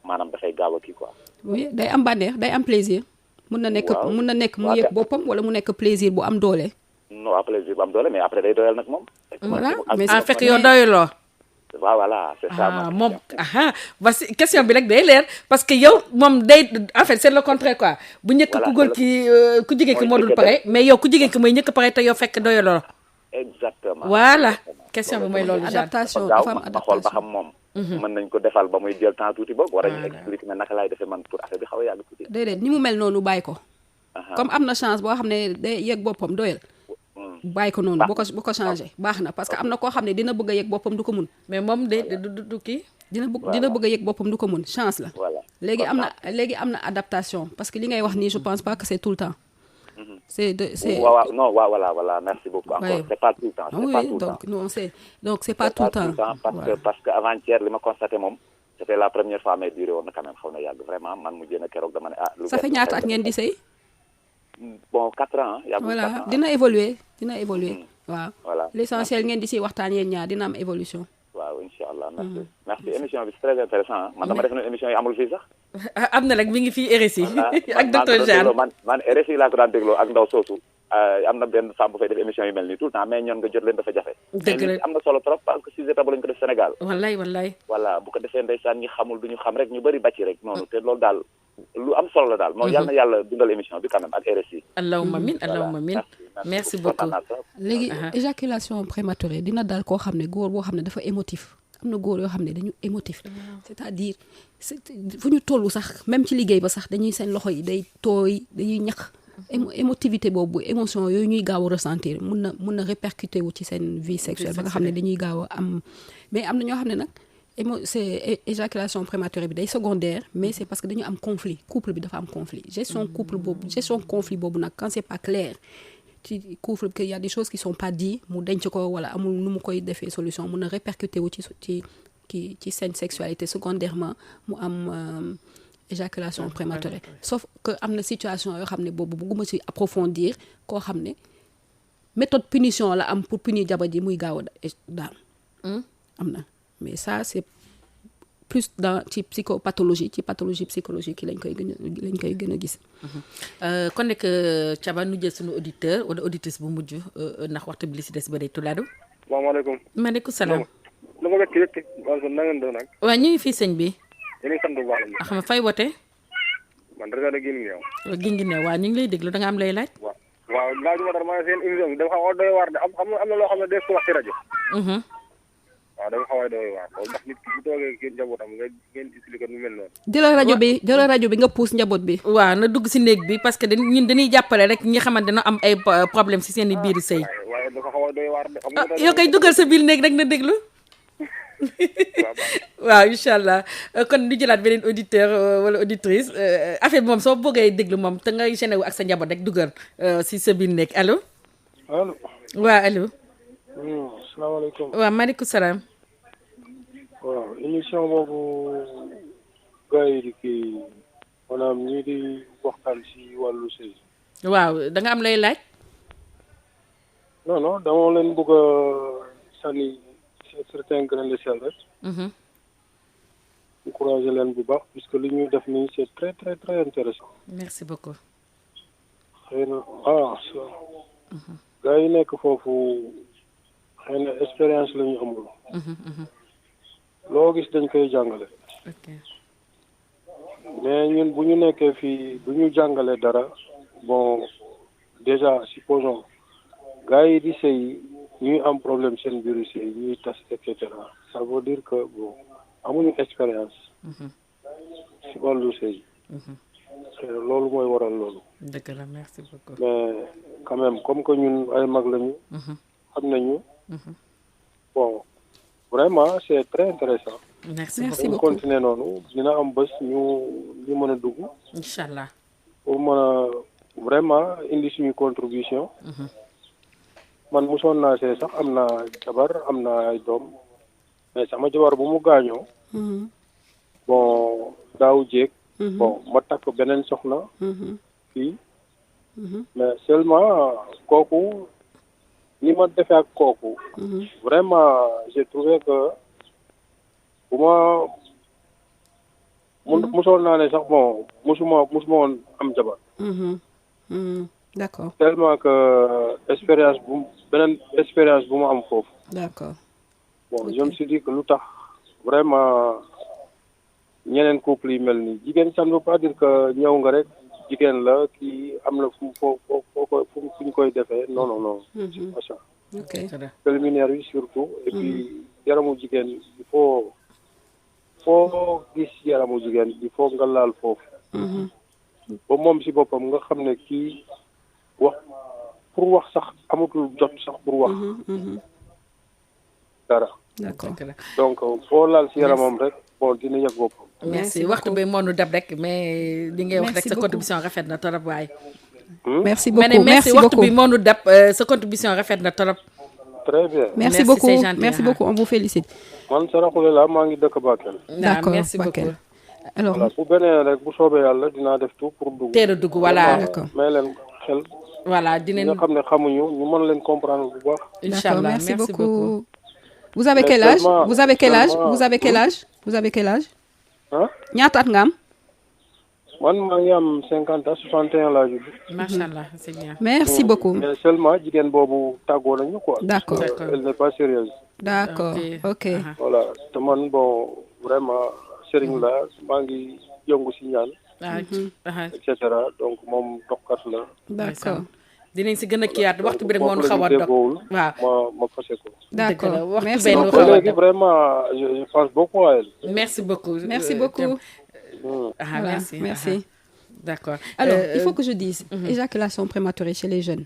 maanaam dafay gaaw a kii quoi. oui day am bànneex day am plaisir. mun na nekk mu yëg boppam wala mu nekk plaisir bu am doole. non à plaisir bu am doole mais après day doyal nag moom. voilà mais fekk yow doyuloo. waaw voilà c'est ça. moom parce que question bi rek day leer parce que yow moom day en fait c'est le contraire quoi. bu njëkk ku góor ki ku jigéen ki moo dul pare mais yow ku jigéen ki mooy njëkk pare te yow fekk doyuloo. exactement voilà question bi mooy loolu. adaptation dafa am adaptation xool ba xam moom. mën nañ ko defal ba muy jël temps tuuti boog. war nañu expliquer ne naka laay defee man pour affaire bi xaw a yàgg tuuti. déedéet ni mu mel noonu bàyyi ko. comme am na chance boo xam ne day yëg boppam doyal. bàyyi ko noonu bu ko changé baax na parce que am na koo xam ne dina bëgg a yëg boppam du ko mun. mais moom du kii. dina bëgg a yëg boppam du ko mun chance la. léegi am na adaptation parce que li ngay wax nii je pense pas que c'est tout le temps. non voilà merci beaucoup. encore c'est pas tout le temps. oui donc c'est pas tout le temps. parce que avant-hier li ma constaté moom. c'était la première fois mais duré woon na quand même xaw na yàgg vraiment man mu jéem a keroog dama ne ça fait ñaata at ngeen di sëy. bon 4 ans. voilà dina évoluer waaw. voilà l'essentiel ngeen di si waxtaan yéen ñaar dina am évolution. waaw incha allah merci émission bi c'est très intéressant man dama def na émission yi amul fii sax. am na nag mi ngi fii RSI. ak docteur Jeanne man RSI laa ko daan dégloo ak ndaw soosu. am na benn femme bu fay def émission yu mel nii tout le temps mais ñoon nga jot leen dafa jafe. dëgg la am na solo trop parce que sujet tabu lañu ko def Sénégal. wallaay. voilà bu ko defee ndeysaan ñi xamul duñu xam rek ñu bëri bàcci rek noonu te loolu daal lu am solo la daal. moom yal na yàlla dundal émission bi quand même ak RSI. allahumma min merci beaucoup. léegi éjaculation prématurée dina daal koo xam ne góor boo xam ne dafa émotif. am na góor yoo xam ne dañu émotif c'est-à-dire fu ñu tollu sax même ci liggéey ba sax dañuy seen loxo yi day tooy dañuy ñax émotivité boobu émotion yooyu ñuy gaaw a ressentir mun na répercuter wu ci seen vie sexuelle ba nga xam ne dañuy gaaw a am mais am na ñoo xam ne nag c'est éjaculation prématurée bi day secondaire mais c'est parce que dañu am conflit couple bi dafa am conflit gestion conflit boobu nag quand c'est pas clair ci couple que y a des choses qui sont pas dites mu denc ko wala amul nu mu koy defee solution mun na répercuter wu ci seen sexualité secondairement mu am éjaculation prématurée sauf que am na situation yoo xam ne boobu bëgguma ci approfondir koo xam ne méthode punition la am pour punir jabar ji muy gaaw a daan am na mais ça c'est plus dans ci psychopathologie ci pathologie psychologique yi lañ koy gën a gis. kon nekk Thiaba nu jël suñu auditeur wala auditrice bu mujj ndax waxtu bi li si des bëri tulaadu. salaamaaleykum. maaleykum salaam. dama nga kii rek na ngeen doon nag. waaw ñu ngi fii sëñ bi. yéen a ngi sant bu baax la. xam nga fay wote. man rajo la Guinguinéo. Guinguinéo waaw ñu ngi lay déglu da nga am lay laaj. waaw laajuma dara maa seen émission bi dafa xaw a doy waar de am na loo xam ne des ko wax ci rajo. waaw dafa xaw a doy waar ndax nit ki bu toogee kii njabootam ngeen expliqué nu mel noonu. jëlal rajo bi nga puus njaboot bi. waaw na dugg si néeg bi parce que ñun dañuy jàppale rek ñi xamante ne am ay problème si seen i biir sëy. waaye dafa xaw a doy waar de. yow kay duggal sa biir néeg rek na déglu. waaw incha allah kon ñu jëlaat beneen auditeur wala auditrice affaire bi moom soo bëggee déglu moom te ngay gêné wu ak sa njaboot rek duggal si sa biir nekk allo. allo. waaw allo. salaamaaleykum. waaw maaleykum salaam. waaw émission boobu gars yi di kii maanaam ñii di waxtaan si wàllu sëy. waaw da nga am lay laaj. non dama leen bëgg a sànni certains grains de sel rek. encourager leen bu baax puisque li ñuy def nii c'est très très très intéressant. merci beaucoup. xëy na gars yi nekk foofu xëy na expérience la ñu amul. loo gis dañ koy jàngale. mais ñun bu ñu nekkee fii bu ñu jàngale dara bon déjà supposons gars yi di sëy ñuy am problème seen biiru sëy ñuy tas et cetera ça veut dire que bon amuñu expérience. si wàllu sëy. loolu mooy waral loolu. dëgg la merci beaucoup. mais quand même comme que ñun ay mag lañu. xam nañu. bon vraiment c'est très intéressant. merci beaucoup pour continuer noonu dina am bés ñu mën a dugg. incha allah. pour mën a vraiment indi suñu contribution. man mosoon naa see sax am naa jabar am naa ay doom mais sama jabar bu mu gaañoo. bon daaw jéeg. bon ma takk beneen soxna. fii. mais seulement kooku ni ma defee ak kooku. vraiment j'ai trouvé que bu ma mosoon naa ne sax bon mosuma woon am jabar. d'accord. tellement que beneen expérience bu ma am foofu. d'accord. bon je me suis dit que lu tax vraiment ñeneen couple yi mel nii jigéen ça ne veut pas dire que ñëw nga rek jigéen la kii am na fu ñu koy defee non non non. c'est pas ça. ok préliminaire yi surtout. et puis yaramu jigéen il faut gis yaramu jigéen il faut nga laal foofu. ba moom si boppam nga xam ne kii pour wax sax amatul jot sax pour wax. dara. d'accord donc foo laal si yaramam rek bon dina yëg boppam. merci waxtu bi moo nu dab rek mais li ngay wax rek sa contribution rafet na torop waay. merci beaucoup merci waxtu bi moo nu dab sa contribution rafet na torop. très bien. merci beaucoup merci beaucoup on vous félicite. man Saraxule la maa ngi dëkk Bakel. d'accord merci beaucoup. alors voilà bu beneen rek bu soobee yàlla dinaa def tout pour dugg. teel a dugg voilà. d'accord may leen xel. voilà dinañ nga xam ne xamuñu ñu mën leen comprendre bu baax. Inch'Allah merci beaucoup. vous avez quel âge vous avez quel âge vous avez quel âge vous avez quel âge. ñaata at nga am. man maa ngi am 50 ans 61 laa judd. macha allah c'est bien. merci beaucoup. mais seulement jigéen boobu tàggoo nañu quoi. d'accord elle n'est pas sérieuse. d'accord ok. voilà te man bon vraiment sëriñ la maa ngi yëngu si ñaan. et cetera donc moom doxkat la. d'accord. dinañ si gën a kiiwaat waxtu bi rek moo nu xaw a dog waaw ma fase ko. d'accord merci beaucoup donc léegi vraiment je pense beaucoup à elle. merci beaucoup. merci beaucoup. Voilà, merci. D'accord. Alors, il faut que je dise, éjaculation prématurée chez les jeunes,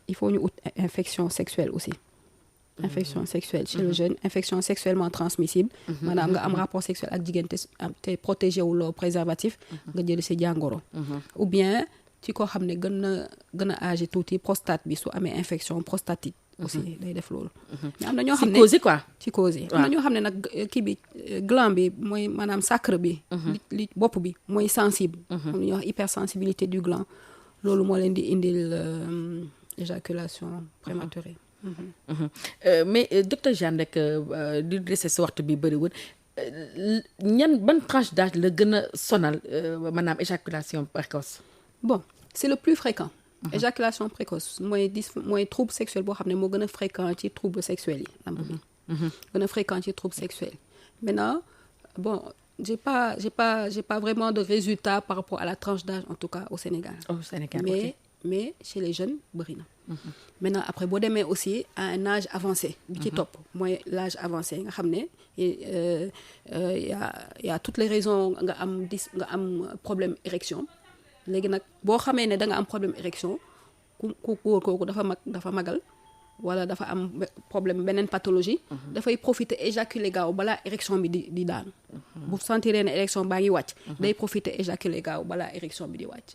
il faut une infection sexuelle aussi. Infection sexuelle chez le jeune, infection sexuellement transmissible. Maanaam nga am rapport sexuel ak jigéen te protégé wu loo préservatif nga jël si jàngoro. Ou bien ci koo xam ne gën a âgé tuuti prostate bi su amee infection prostatite aussi day def loolu. mais am na ñoo xam ne psychose quoi. psychose am na ñoo xam ne nag kii bi gland bi mooy maanaam sacre bi. li bopp bi mooy sensible. am na ñuy wax hypersensibilité du gland loolu moo leen di indil éjaculation prématurée. mais docteur Jeanne rek di dese si waxtu bi bëriwul ñan ban tranche d'âge la gën a sonal maanaam éjaculation précoce. Bon c'est le plus fréquent. Éjaculation précoce mooy trouble sexuel boo xam ne moo gën a fréquent ci trouble sexuel yi. gën a fréquent ci trouble sexuel. Maintenant bon j'ai pas vraiment de résultats par rapport à la tranche d'âge en tout cas au Sénégal. Mais chez les jeunes bëri na. Maintenant après boo demee aussi à un âge avancé. bi ci topp mooy l'âge avancé nga xam ne y a toutes les raisons nga am problème érection. léegi nag boo xamee ne da nga am problème érection ku góor kooku dafa magal wala dafa am problème beneen pathologie. dafay profiter éjaculer gaaw balaa érection bi di daanu. bu sentiree ne érection baa ngi wàcc. day profiter éjaculer gaaw balaa érection bi di wàcc.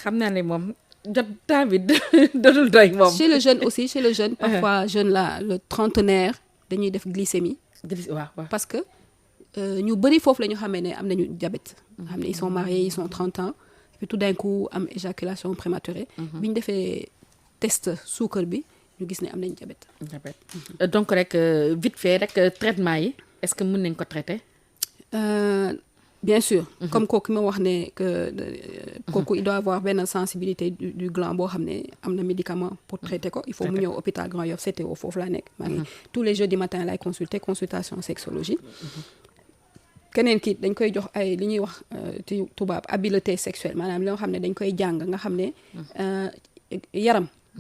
xam naa ne moom jot temps bi dootul doy moom. chez le jeune parfois jeune là le trentenaire dañuy def glycémie. waaw parce que ñu bëri foofu la ñu xamee ne am nañu diabète. xam ne ils sont mariés ils sont 30 ans et puis tout d'un coup am éjaculation prématurée. bi ñu defee test suukar bi ñu gis ne am nañu diabète. donc rek vite fait rek traitement yi est-ce que mën nañ ko traiter. Bien sûr. Comme kooku ma wax ne que kooku il doit avoir benn sensibilité du gland boo xam ne am na médicament pour traiter ko il faut mu ñëw hôpital Grand Yoff CTO foofu laa nekk. maa ngi tous les jeudis matin lay consultation sexologie. keneen ki dañ koy jox ay li ñuy wax ci tubaab habileté sexuelle maanaam loo xam ne dañ koy jàng nga xam ne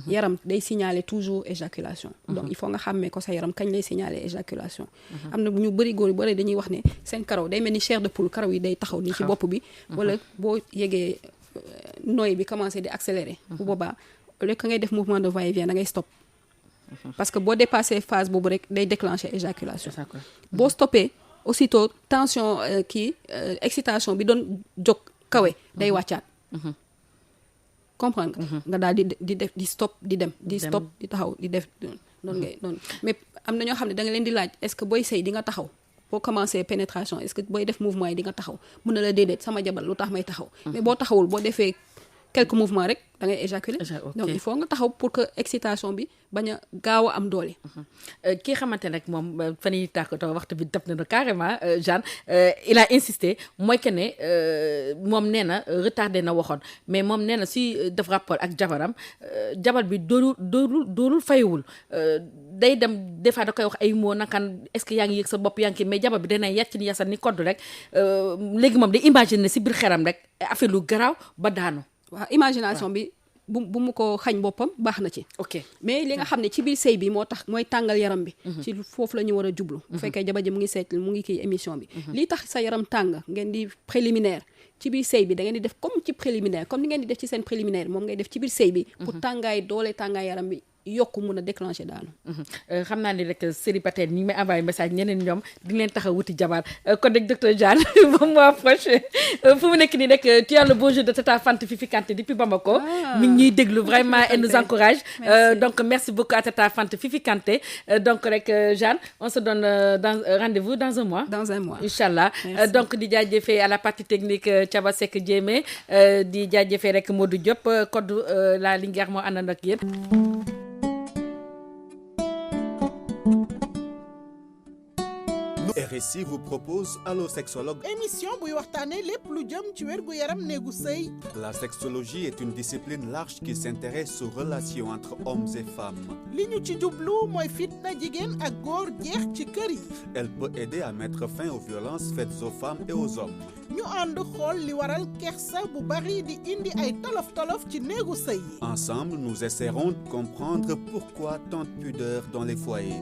yaram day signaler toujours éjaculation. Donc il faut nga xàmmee ko sa yaram kañ lay signaler éjaculation. am na ñu bëri góor yu bëri dañuy wax ne seen karaw day mel ni chair de poule karaw yi day taxaw nii ci bopp bi. wala boo yegee nooy bi commencé di accélérer. bu boobaa au lieu que ngay def mouvement de va-et-vient da ngay stop. parce que boo dépassé phase boobu rek day déclencher éjaculation. boo stoppé aussitôt tension excitation bi doon jóg kawe day wàccaat. comprendre nga daal di def di stop di dem di stop di taxaw di def noonu ngay noonu mais am na ñoo xam ne da nga leen di laaj est-ce que booy sëy di nga taxaw boo commencé pénétration est-ce que booy def mouvement yi di nga taxaw mun na la déedéet sama jabar lu tax may taxaw mais boo taxawul boo defee quelques mouvements rek da ngay éjaculer donc il faut nga taxaw pour que excitation bi bañ a gaaw a am doole. kii xamante nag moom fan yii tàkkatoo waxtu bi dab na carrément Jeanne il a insisté mooy que ne moom nee na retardé na waxoon mais moom nee na si def rapport ak jabaram jabar bi doolul faywul day dem des fois da koy wax ay mots nakan est-ce que yaa ngi yëg sa bopp yaa ngi kii mais jabar bi dana yàcc ni yasal ni koddu rek léegi moom day imaginer si biir xeram rek affaire lu garaaw ba daanu. waaw imagination bi bu mu ko xañ boppam baax na ci. ok mais li nga xam ne ci biir sëy bi moo tax mooy tàngal yaram bi. ci foofu la ñu war a jublu. bu fekkee jabar ji mu ngi seet mu ngi kii émission bi. lii tax sa yaram tàng ngeen di préliminaire ci biir sëy bi da ngeen di def comme ci préliminaire comme ni ngeen di def ci seen préliminaire moom ngay def ci biir sëy bi. pour tàngaay doole tàngaay yaram bi. yokku mun a déclencher daanu. xam naa ni rek célibataire ñi may envoyé message ñeneen ñoom di leen tax a wuti jabar kon rek docteur Jeanne ba mois prochain fu mu nekk nii rek tu as le bonjour de Tata Fante Fifi Kanté depuis Bamako. mi ngi ñuy déglu vraiment elle nous encourage. Donc merci beaucoup à Tata Fante Fifi Kanté donc rek Jeanne on se donne rendez-vous dans un mois. Dans un mois inchallah donc di jaajëfee à la partie technique Thiaba Seck Diémé di jaajëfee rek Modou Diop code la Linguère moo àndandoo ak yéen. RSI vous propose Allo Sexologue. émission buy waxtaane lépp lu jëm ci wérgu yaram néegu sëy. La sexologie est une discipline large qui s'intéresse aux relations entre hommes et femmes. li ñu ci jublu mooy fitna jigéen ak góor jeex ci kër yi. Elle peut aider à mettre fin aux violences faites aux femmes et aux hommes. ñu ànd xool li waral kersa bu bari di indi ay tolof-tolof ci néegu sëy yi. Ensemble, nous essaierons de comprendre pourquoi tant de pudeur dans les foyers.